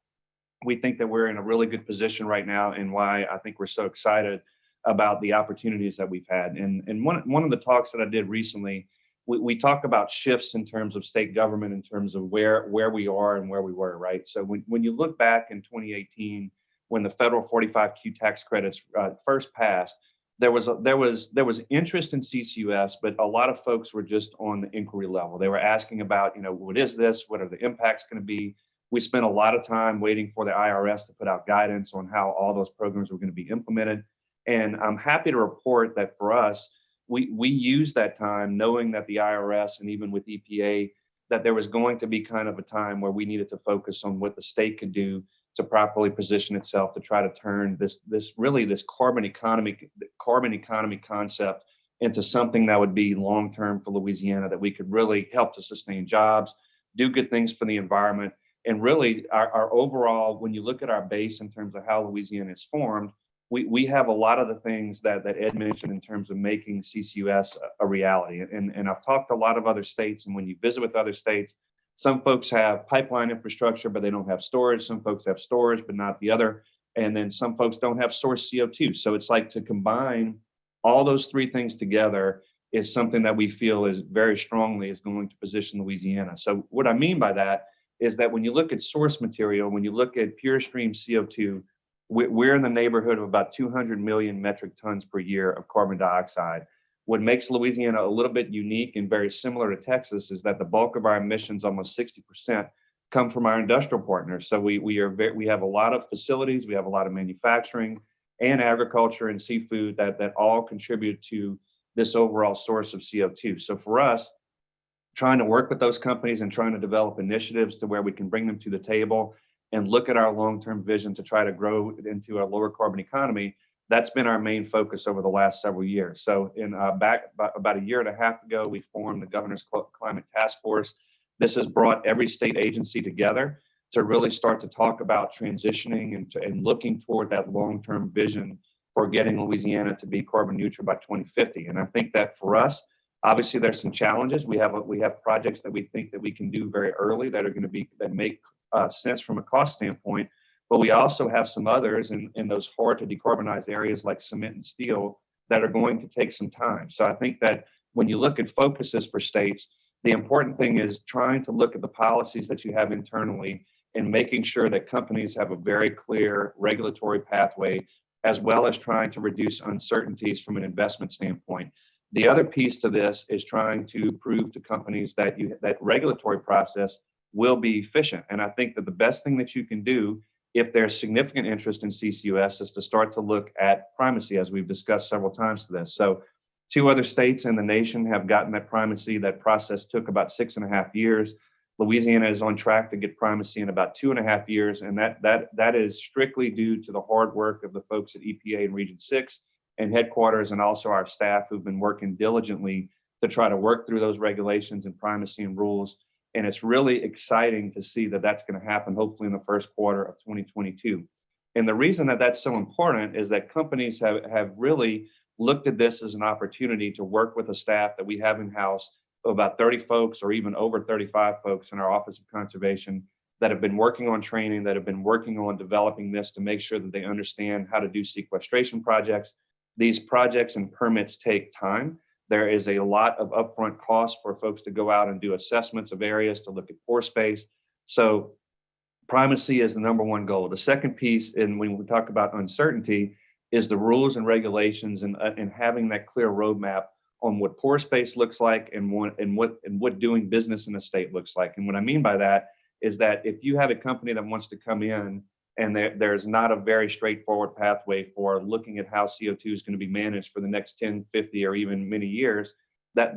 we think that we're in a really good position right now, and why I think we're so excited about the opportunities that we've had. And one of the talks that I did recently, we talk about shifts in terms of state government, in terms of where we are and where we were, right? So when you look back in 2018, when the federal 45Q tax credits first passed, there was interest in CCUS, but a lot of folks were just on the inquiry level. They were asking about, what is this? What are the impacts going to be? We spent a lot of time waiting for the IRS to put out guidance on how all those programs were going to be implemented. And I'm happy to report that for us, we used that time knowing that the IRS and even with EPA, that there was going to be kind of a time where we needed to focus on what the state could do to properly position itself to try to turn this carbon economy concept into something that would be long-term for Louisiana, that we could really help to sustain jobs, do good things for the environment. And really our overall, when you look at our base in terms of how Louisiana is formed, we have a lot of the things that Ed mentioned in terms of making CCUS a reality. And I've talked to a lot of other states, and when you visit with other states, some folks have pipeline infrastructure, but they don't have storage. Some folks have storage, but not the other. And then some folks don't have source CO2. So it's like to combine all those three things together is something that we feel is very strongly is going to position Louisiana. So what I mean by that is that when you look at source material, when you look at pure stream CO2, we're in the neighborhood of about 200 million metric tons per year of carbon dioxide. What makes Louisiana a little bit unique and very similar to Texas is that the bulk of our emissions, almost 60%, come from our industrial partners. So we have a lot of facilities, we have a lot of manufacturing and agriculture and seafood that all contribute to this overall source of CO2. So for us, trying to work with those companies and trying to develop initiatives to where we can bring them to the table and look at our long-term vision to try to grow into a lower carbon economy, that's been our main focus over the last several years. So about a year and a half ago, we formed the Governor's Climate Task Force. This has brought every state agency together to really start to talk about transitioning and looking toward that long-term vision for getting Louisiana to be carbon neutral by 2050. And I think that for us, obviously there's some challenges. We have projects that we think that we can do very early that make sense from a cost standpoint. But we also have some others in those hard to decarbonize areas like cement and steel that are going to take some time. So I think that when you look at focuses for states, the important thing is trying to look at the policies that you have internally and making sure that companies have a very clear regulatory pathway, as well as trying to reduce uncertainties from an investment standpoint. The other piece to this is trying to prove to companies that that regulatory process will be efficient. And I think that the best thing that you can do if there's significant interest in CCUS is to start to look at primacy, as we've discussed several times to this. So 2 other states in the nation have gotten that primacy. That process took about 6.5 years. Louisiana is on track to get primacy in about 2.5 years. And that is strictly due to the hard work of the folks at EPA and Region 6 and headquarters, and also our staff who've been working diligently to try to work through those regulations and primacy and rules. And it's really exciting to see that that's going to happen, hopefully in the first quarter of 2022. And the reason that that's so important is that companies have really looked at this as an opportunity to work with a staff that we have in-house of about 30 folks or even over 35 folks in our Office of Conservation that have been working on training, that have been working on developing this to make sure that they understand how to do sequestration projects. These projects and permits take time. There is a lot of upfront cost for folks to go out and do assessments of areas to look at pore space. So primacy is the number one goal. The second piece, and when we talk about uncertainty, is the rules and regulations and having that clear roadmap on what pore space looks like and what doing business in a state looks like. And what I mean by that is that if you have a company that wants to come in and there's not a very straightforward pathway for looking at how CO2 is going to be managed for the next 10, 50, or even many years, that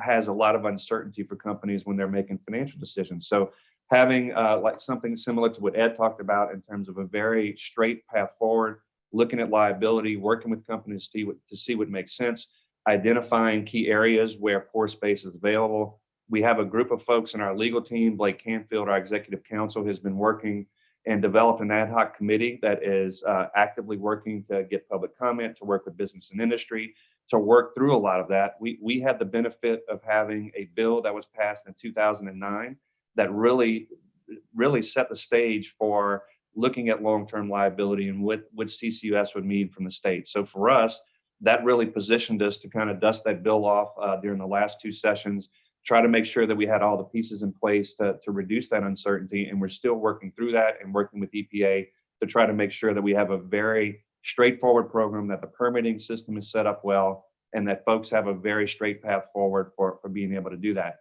has a lot of uncertainty for companies when they're making financial decisions. So having like something similar to what Ed talked about in terms of a very straight path forward, looking at liability, working with companies to see what makes sense, identifying key areas where pore space is available. We have a group of folks in our legal team. Blake Canfield, our executive counsel, has been working and developed an ad hoc committee that is actively working to get public comment, to work with business and industry, to work through a lot of that. We had the benefit of having a bill that was passed in 2009 that really set the stage for looking at long-term liability and what CCUS would mean from the state. So for us, that really positioned us to kind of dust that bill off during the last two sessions, try to make sure that we had all the pieces in place to reduce that uncertainty. And we're still working through that and working with EPA to try to make sure that we have a very straightforward program, that the permitting system is set up well, and that folks have a very straight path forward for being able to do that.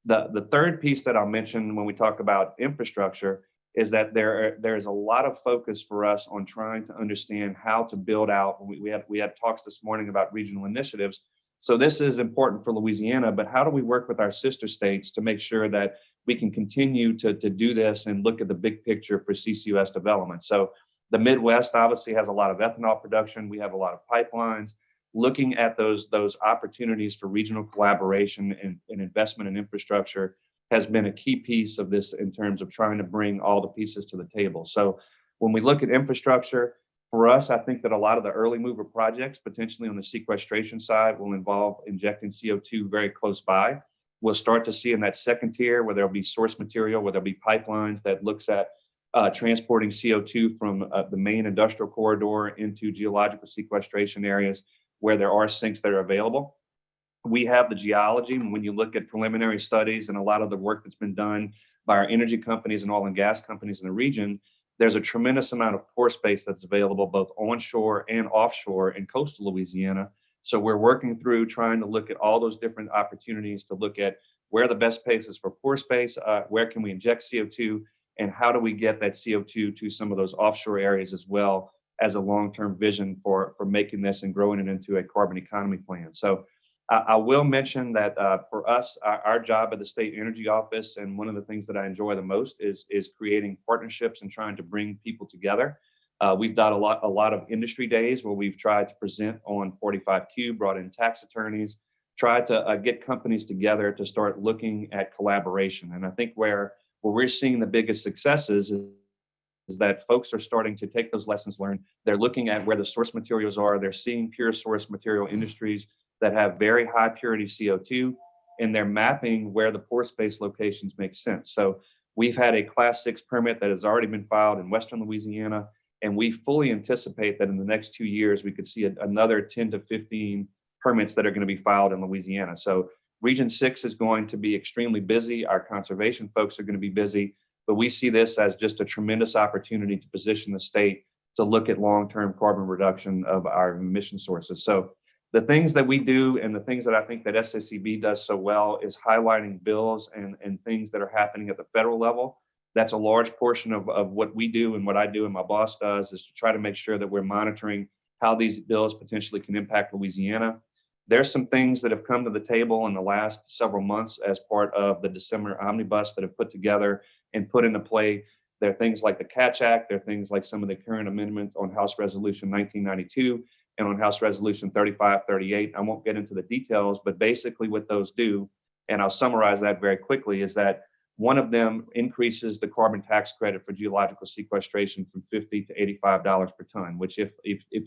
The third piece that I'll mention when we talk about infrastructure is that there's a lot of focus for us on trying to understand how to build out. We had talks this morning about regional initiatives. So this is important for Louisiana, but how do we work with our sister states to make sure that we can continue to do this and look at the big picture for CCUS development? So the Midwest obviously has a lot of ethanol production. We have a lot of pipelines. Looking at those opportunities for regional collaboration and investment in infrastructure has been a key piece of this in terms of trying to bring all the pieces to the table. So when we look at infrastructure, for us, I think that a lot of the early mover projects, potentially on the sequestration side, will involve injecting CO2 very close by. We'll start to see in that second tier where there'll be source material, where there'll be pipelines that looks at transporting CO2 from the main industrial corridor into geological sequestration areas where there are sinks that are available. We have the geology, and when you look at preliminary studies and a lot of the work that's been done by our energy companies and oil and gas companies in the region, there's a tremendous amount of pore space that's available both onshore and offshore in coastal Louisiana. So we're working through trying to look at all those different opportunities to look at where the best places for pore space, where can we inject CO2, and how do we get that CO2 to some of those offshore areas as well as a long-term vision for making this and growing it into a carbon economy plan. So I will mention that for us, our job at the State Energy Office, and one of the things that I enjoy the most is creating partnerships and trying to bring people together. We've done a lot of industry days where we've tried to present on 45Q, brought in tax attorneys, tried to get companies together to start looking at collaboration. And I think where we're seeing the biggest successes is that folks are starting to take those lessons learned. They're looking at where the source materials are. They're seeing pure source material industries that have very high purity CO2, and they're mapping where the pore space locations make sense. So we've had a Class 6 permit that has already been filed in Western Louisiana, and we fully anticipate that in the next 2 years, we could see another 10 to 15 permits that are going to be filed in Louisiana. So Region 6 is going to be extremely busy. Our conservation folks are going to be busy, but we see this as just a tremendous opportunity to position the state to look at long-term carbon reduction of our emission sources. So the things that we do and the things that I think that SSEB does so well is highlighting bills and things that are happening at the federal level. That's a large portion of what we do and what I do and my boss does, is to try to make sure that we're monitoring how these bills potentially can impact Louisiana. There's some things that have come to the table in the last several months as part of the December omnibus that have put together and put into play. There are things like the Catch Act. There are things like some of the current amendments on House Resolution 1992 and on House Resolution 3538. I won't get into the details, but basically what those do, and I'll summarize that very quickly, is that one of them increases the carbon tax credit for geological sequestration from $50 to $85 per ton, which if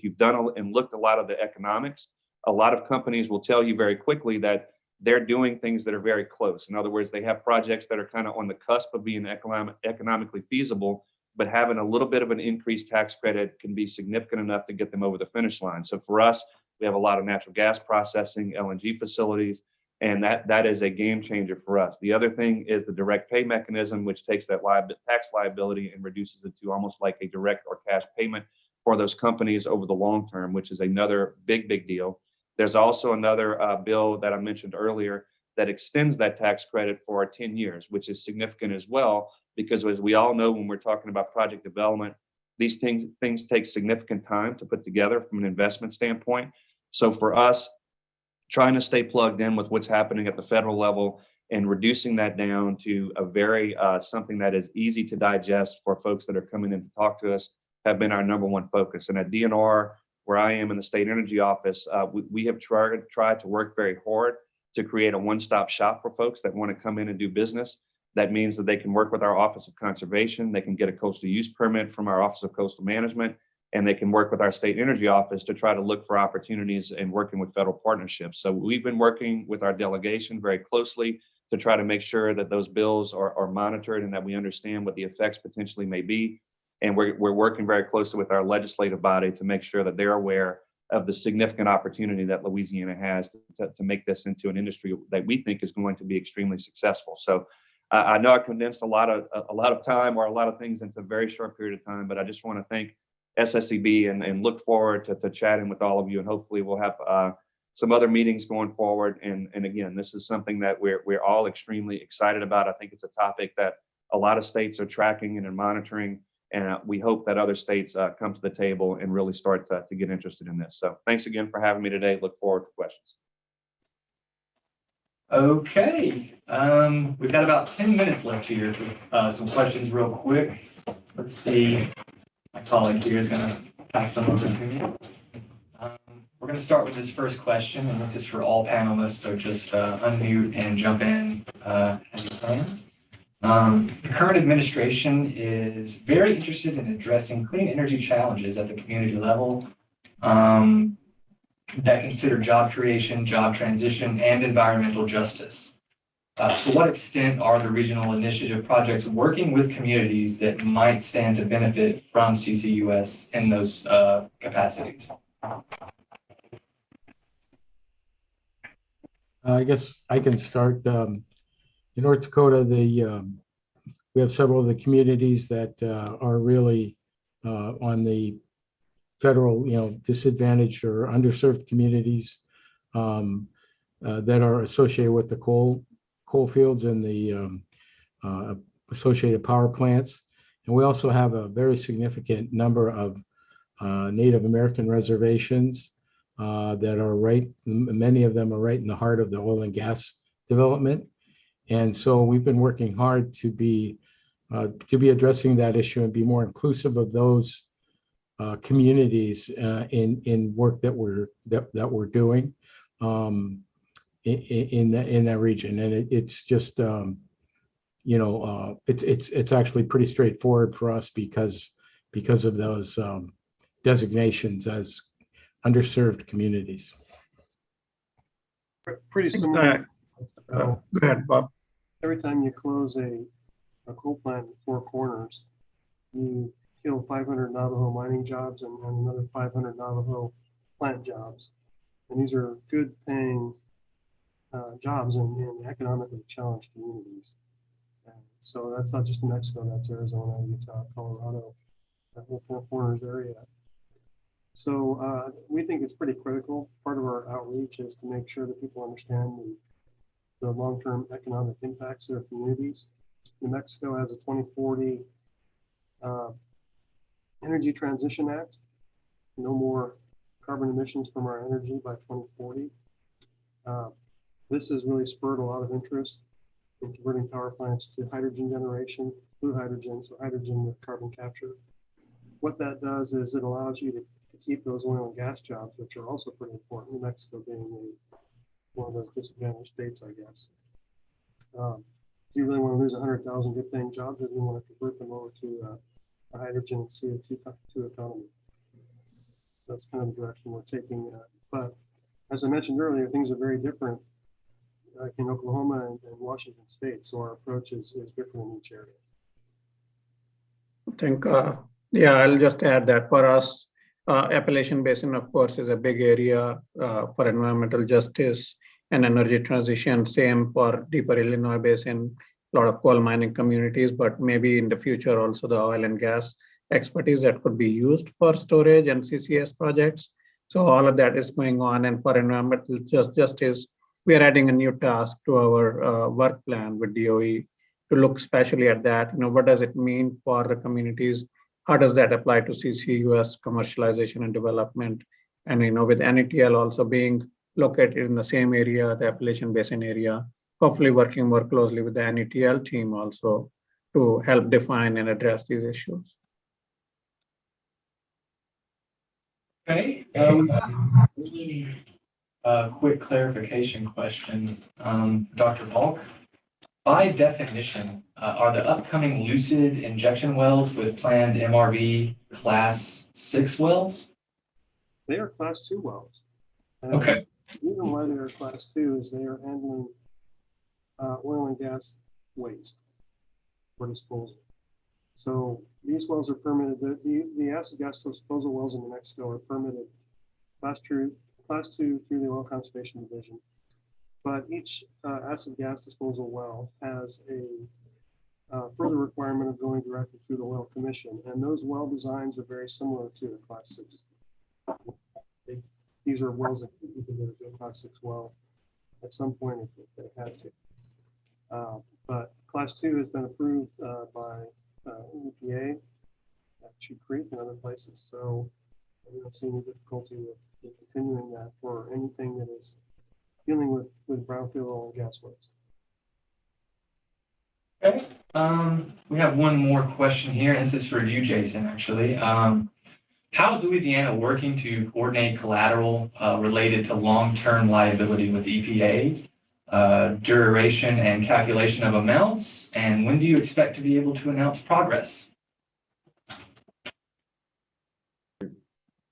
you've done and looked a lot of the economics, a lot of companies will tell you very quickly that they're doing things that are very close. In other words, they have projects that are kind of on the cusp of being economically feasible, but having a little bit of an increased tax credit can be significant enough to get them over the finish line. So for us, we have a lot of natural gas processing, LNG facilities, and that is a game changer for us. The other thing is the direct pay mechanism, which takes that tax liability and reduces it to almost like a direct or cash payment for those companies over the long term, which is another big deal. There's also another bill that I mentioned earlier that extends that tax credit for 10 years, which is significant as well, because as we all know, when we're talking about project development, these things take significant time to put together from an investment standpoint. So for us, trying to stay plugged in with what's happening at the federal level and reducing that down to a very something that is easy to digest for folks that are coming in to talk to us have been our number one focus. And at DNR, where I am in the State Energy Office, we have tried to work very hard to create a one-stop shop for folks that want to come in and do business. That means that they can work with our Office of Conservation, they can get a coastal use permit from our Office of Coastal Management, and they can work with our State Energy Office to try to look for opportunities and working with federal partnerships. So we've been working with our delegation very closely to try to make sure that those bills are monitored and that we understand what the effects potentially may be. And we're working very closely with our legislative body to make sure that they're aware of the significant opportunity that Louisiana has to make this into an industry that we think is going to be extremely successful. So I know I condensed a lot of time or a lot of things into a very short period of time, but I just want to thank SSEB and look forward to chatting with all of you. And hopefully we'll have some other meetings going forward. And again, this is something that we're all extremely excited about. I think it's a topic that a lot of states are tracking and are monitoring. And we hope that other states come to the table and really start to get interested in this. So thanks again for having me today. Look forward to questions. Okay, we've got about 10 minutes left here for some questions real quick. Let's see, my colleague here is going to pass some over to me. We're going to start with this first question, and this is for all panelists, so just unmute and jump in as you can. The current administration is very interested in addressing clean energy challenges at the community level that consider job creation, job transition, and environmental justice. To what extent are the regional initiative projects working with communities that might stand to benefit from CCUS in those capacities? I guess I can start. In North Dakota, we have several of the communities that are really on the federal, disadvantaged or underserved communities that are associated with the coal fields and the associated power plants. And we also have a very significant number of Native American reservations that are many of them are right in the heart of the oil and gas development. And so we've been working hard to be addressing that issue and be more inclusive of those communities in work that we're doing in that region. And it's just it's actually pretty straightforward for us because of those designations as underserved communities. Pretty similar. Go ahead, Bob. Every time you close a coal plant in Four Corners, you kill 500 Navajo mining jobs and another 500 Navajo plant jobs. And these are good paying jobs in economically challenged communities. And so that's not just New Mexico, that's Arizona, Utah, Colorado, that whole Four Corners area. So we think it's pretty critical. Part of our outreach is to make sure that people understand the long-term economic impacts of their communities. New Mexico has a 2040 Energy Transition Act, no more carbon emissions from our energy by 2040. This has really spurred a lot of interest in converting power plants to hydrogen generation, blue hydrogen, so hydrogen with carbon capture. What that does is it allows you to keep those oil and gas jobs, which are also pretty important, New Mexico being one of those disadvantaged states, I guess. Do you really want to lose 100,000 good paying jobs, or do you want to convert them over to a hydrogen and CO2 economy? That's kind of the direction we're taking. But as I mentioned earlier, things are very different like in Oklahoma and Washington State. So our approach is different in each area. I think, I'll just add that for us, Appalachian Basin, of course, is a big area for environmental justice and energy transition. Same for deeper Illinois Basin, a lot of coal mining communities, but maybe in the future also the oil and gas expertise that could be used for storage and CCS projects. So all of that is going on. And for environmental justice, we are adding a new task to our work plan with DOE to look especially at that. What does it mean for the communities? How does that apply to CCUS commercialization and development? And with NETL also being located in the same area, the Appalachian Basin area, hopefully working more closely with the NETL team also to help define and address these issues. Okay. Quick clarification question, Dr. Balch. By definition, are the upcoming Lucid injection wells with planned MRV Class 6 wells? They are Class 2 wells. Okay. The reason why they are Class 2 is they are handling oil and gas waste for disposal. So these wells are permitted. The acid gas disposal wells in New Mexico are permitted class two through the Oil Conservation Division. But each acid gas disposal well has a further requirement of going directly through the Oil Commission. And those well designs are very similar to the class 6. These are wells that you can do a class 6 well at some point if they had to. But class 2 has been approved by EPA at Shoe Creek and other places. So I don't see any difficulty with continuing that for anything that is dealing with brownfield oil and gas wells. Okay. We have one more question here, and this is for you, Jason, actually. How's Louisiana working to coordinate collateral related to long-term liability with EPA, duration and calculation of amounts, and when do you expect to be able to announce progress?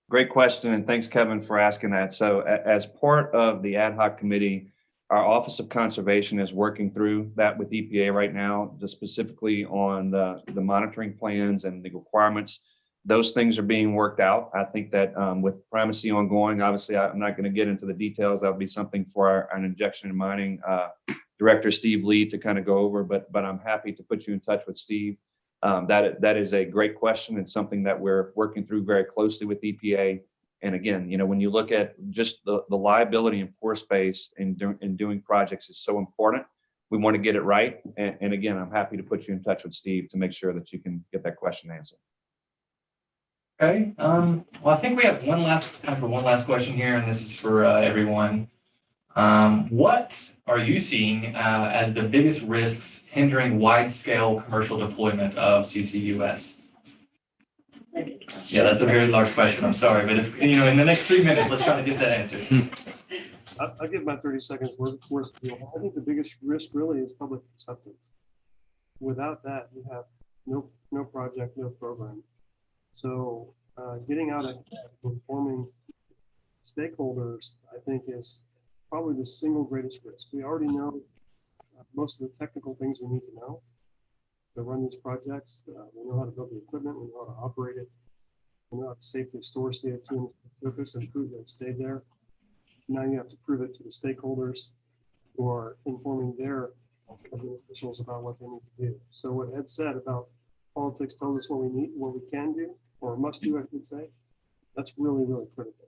Great question, and thanks, Kevin, for asking that. So as part of the ad hoc committee, our Office of Conservation is working through that with EPA right now, just specifically on the monitoring plans and the requirements. Those things are being worked out. I think that with primacy ongoing, obviously, I'm not going to get into the details. That would be something for our injection and mining director, Steve Lee, to kind of go over, but I'm happy to put you in touch with Steve. That is a great question and something that we're working through very closely with EPA. And again, when you look at just the liability in pore space in doing projects is so important. We want to get it right. And again, I'm happy to put you in touch with Steve to make sure that you can get that question answered. Okay. Well, I think we have time for one last question here, and this is for everyone. What are you seeing as the biggest risks hindering wide-scale commercial deployment of CCUS? Yeah, that's a very large question. I'm sorry, but it's in the next 3 minutes, let's try to get that answered. I'll give my 30 seconds worth. I think the biggest risk really is public acceptance. Without that, you have no project, no program. So getting out and informing stakeholders, I think, is probably the single greatest risk. We already know most of the technical things we need to know to run these projects. We know how to build the equipment, we know how to operate it, we know how to safely store CO2 in the surface and prove that it stayed there. Now you have to prove it to the stakeholders who are informing their officials about what they need to do. So what Ed said about politics tells us what we need, what we can do, or must do, I should say, that's really, really critical.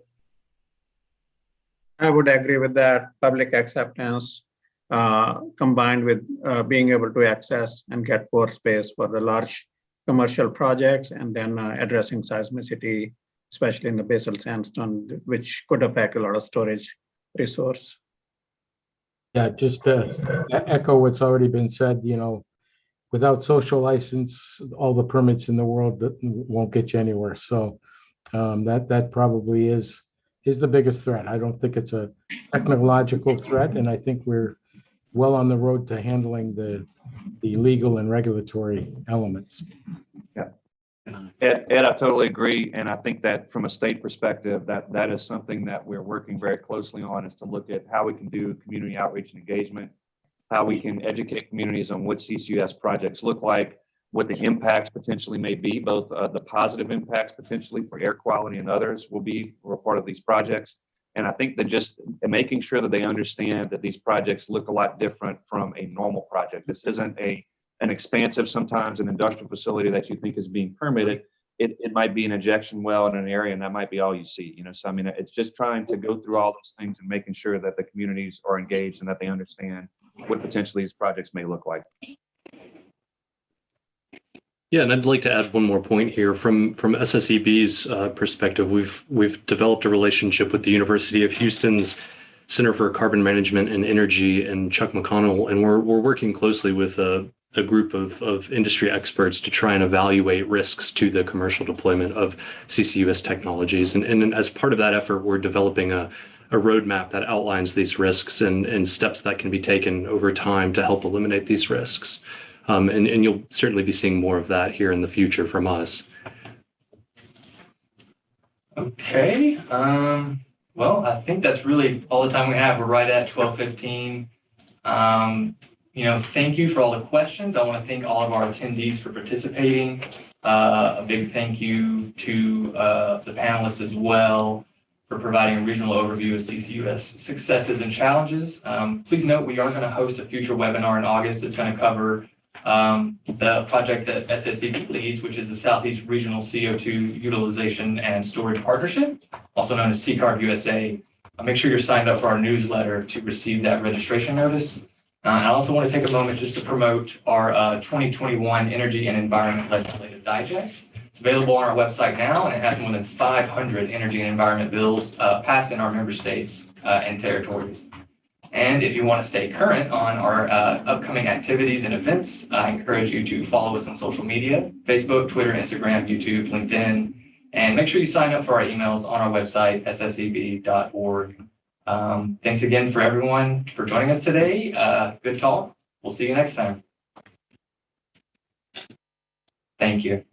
I would agree with that. Public acceptance combined with being able to access and get pore space for the large commercial projects, and then addressing seismicity, especially in the basal sandstone, which could affect a lot of storage resource. Yeah, just to echo what's already been said, without social license, all the permits in the world won't get you anywhere. So that probably is the biggest threat. I don't think it's a technological threat, and I think we're well on the road to handling the legal and regulatory elements. Yeah, Ed, I totally agree, and I think that from a state perspective, that is something that we're working very closely on, is to look at how we can do community outreach and engagement, how we can educate communities on what CCUS projects look like, what the impacts potentially may be, both the positive impacts potentially for air quality and others will be for a part of these projects. And I think that just making sure that they understand that these projects look a lot different from a normal project. This isn't an expansive, sometimes an industrial facility that you think is being permitted. It might be an injection well in an area, and that might be all you see. So I mean, it's just trying to go through all those things and making sure that the communities are engaged and that they understand what potentially these projects may look like. Yeah, and I'd like to add one more point here. From SSEB's perspective, we've developed a relationship with the University of Houston's Center for Carbon Management and Energy and Chuck McConnell, and we're working closely with a group of industry experts to try and evaluate risks to the commercial deployment of CCUS technologies. And as part of that effort, we're developing a roadmap that outlines these risks and steps that can be taken over time to help eliminate these risks. And you'll certainly be seeing more of that here in the future from us. Okay. Well, I think that's really all the time we have. We're right at 12:15. Thank you for all the questions. I want to thank all of our attendees for participating. A big thank you to the panelists as well for providing a regional overview of CCUS successes and challenges. Please note we are going to host a future webinar in August that's going to cover the project that SSEB leads, which is the Southeast Regional CO2 Utilization and Storage Partnership, also known as CCARB USA. Make sure you're signed up for our newsletter to receive that registration notice. I also want to take a moment just to promote our 2021 Energy and Environment Legislative Digest. It's available on our website now, and it has more than 500 energy and environment bills passed in our member states and territories. And if you want to stay current on our upcoming activities and events, I encourage you to follow us on social media, Facebook, Twitter, Instagram, YouTube, LinkedIn, and make sure you sign up for our emails on our website, sseb.org. Thanks again for everyone for joining us today. Good talk. We'll see you next time. Thank you.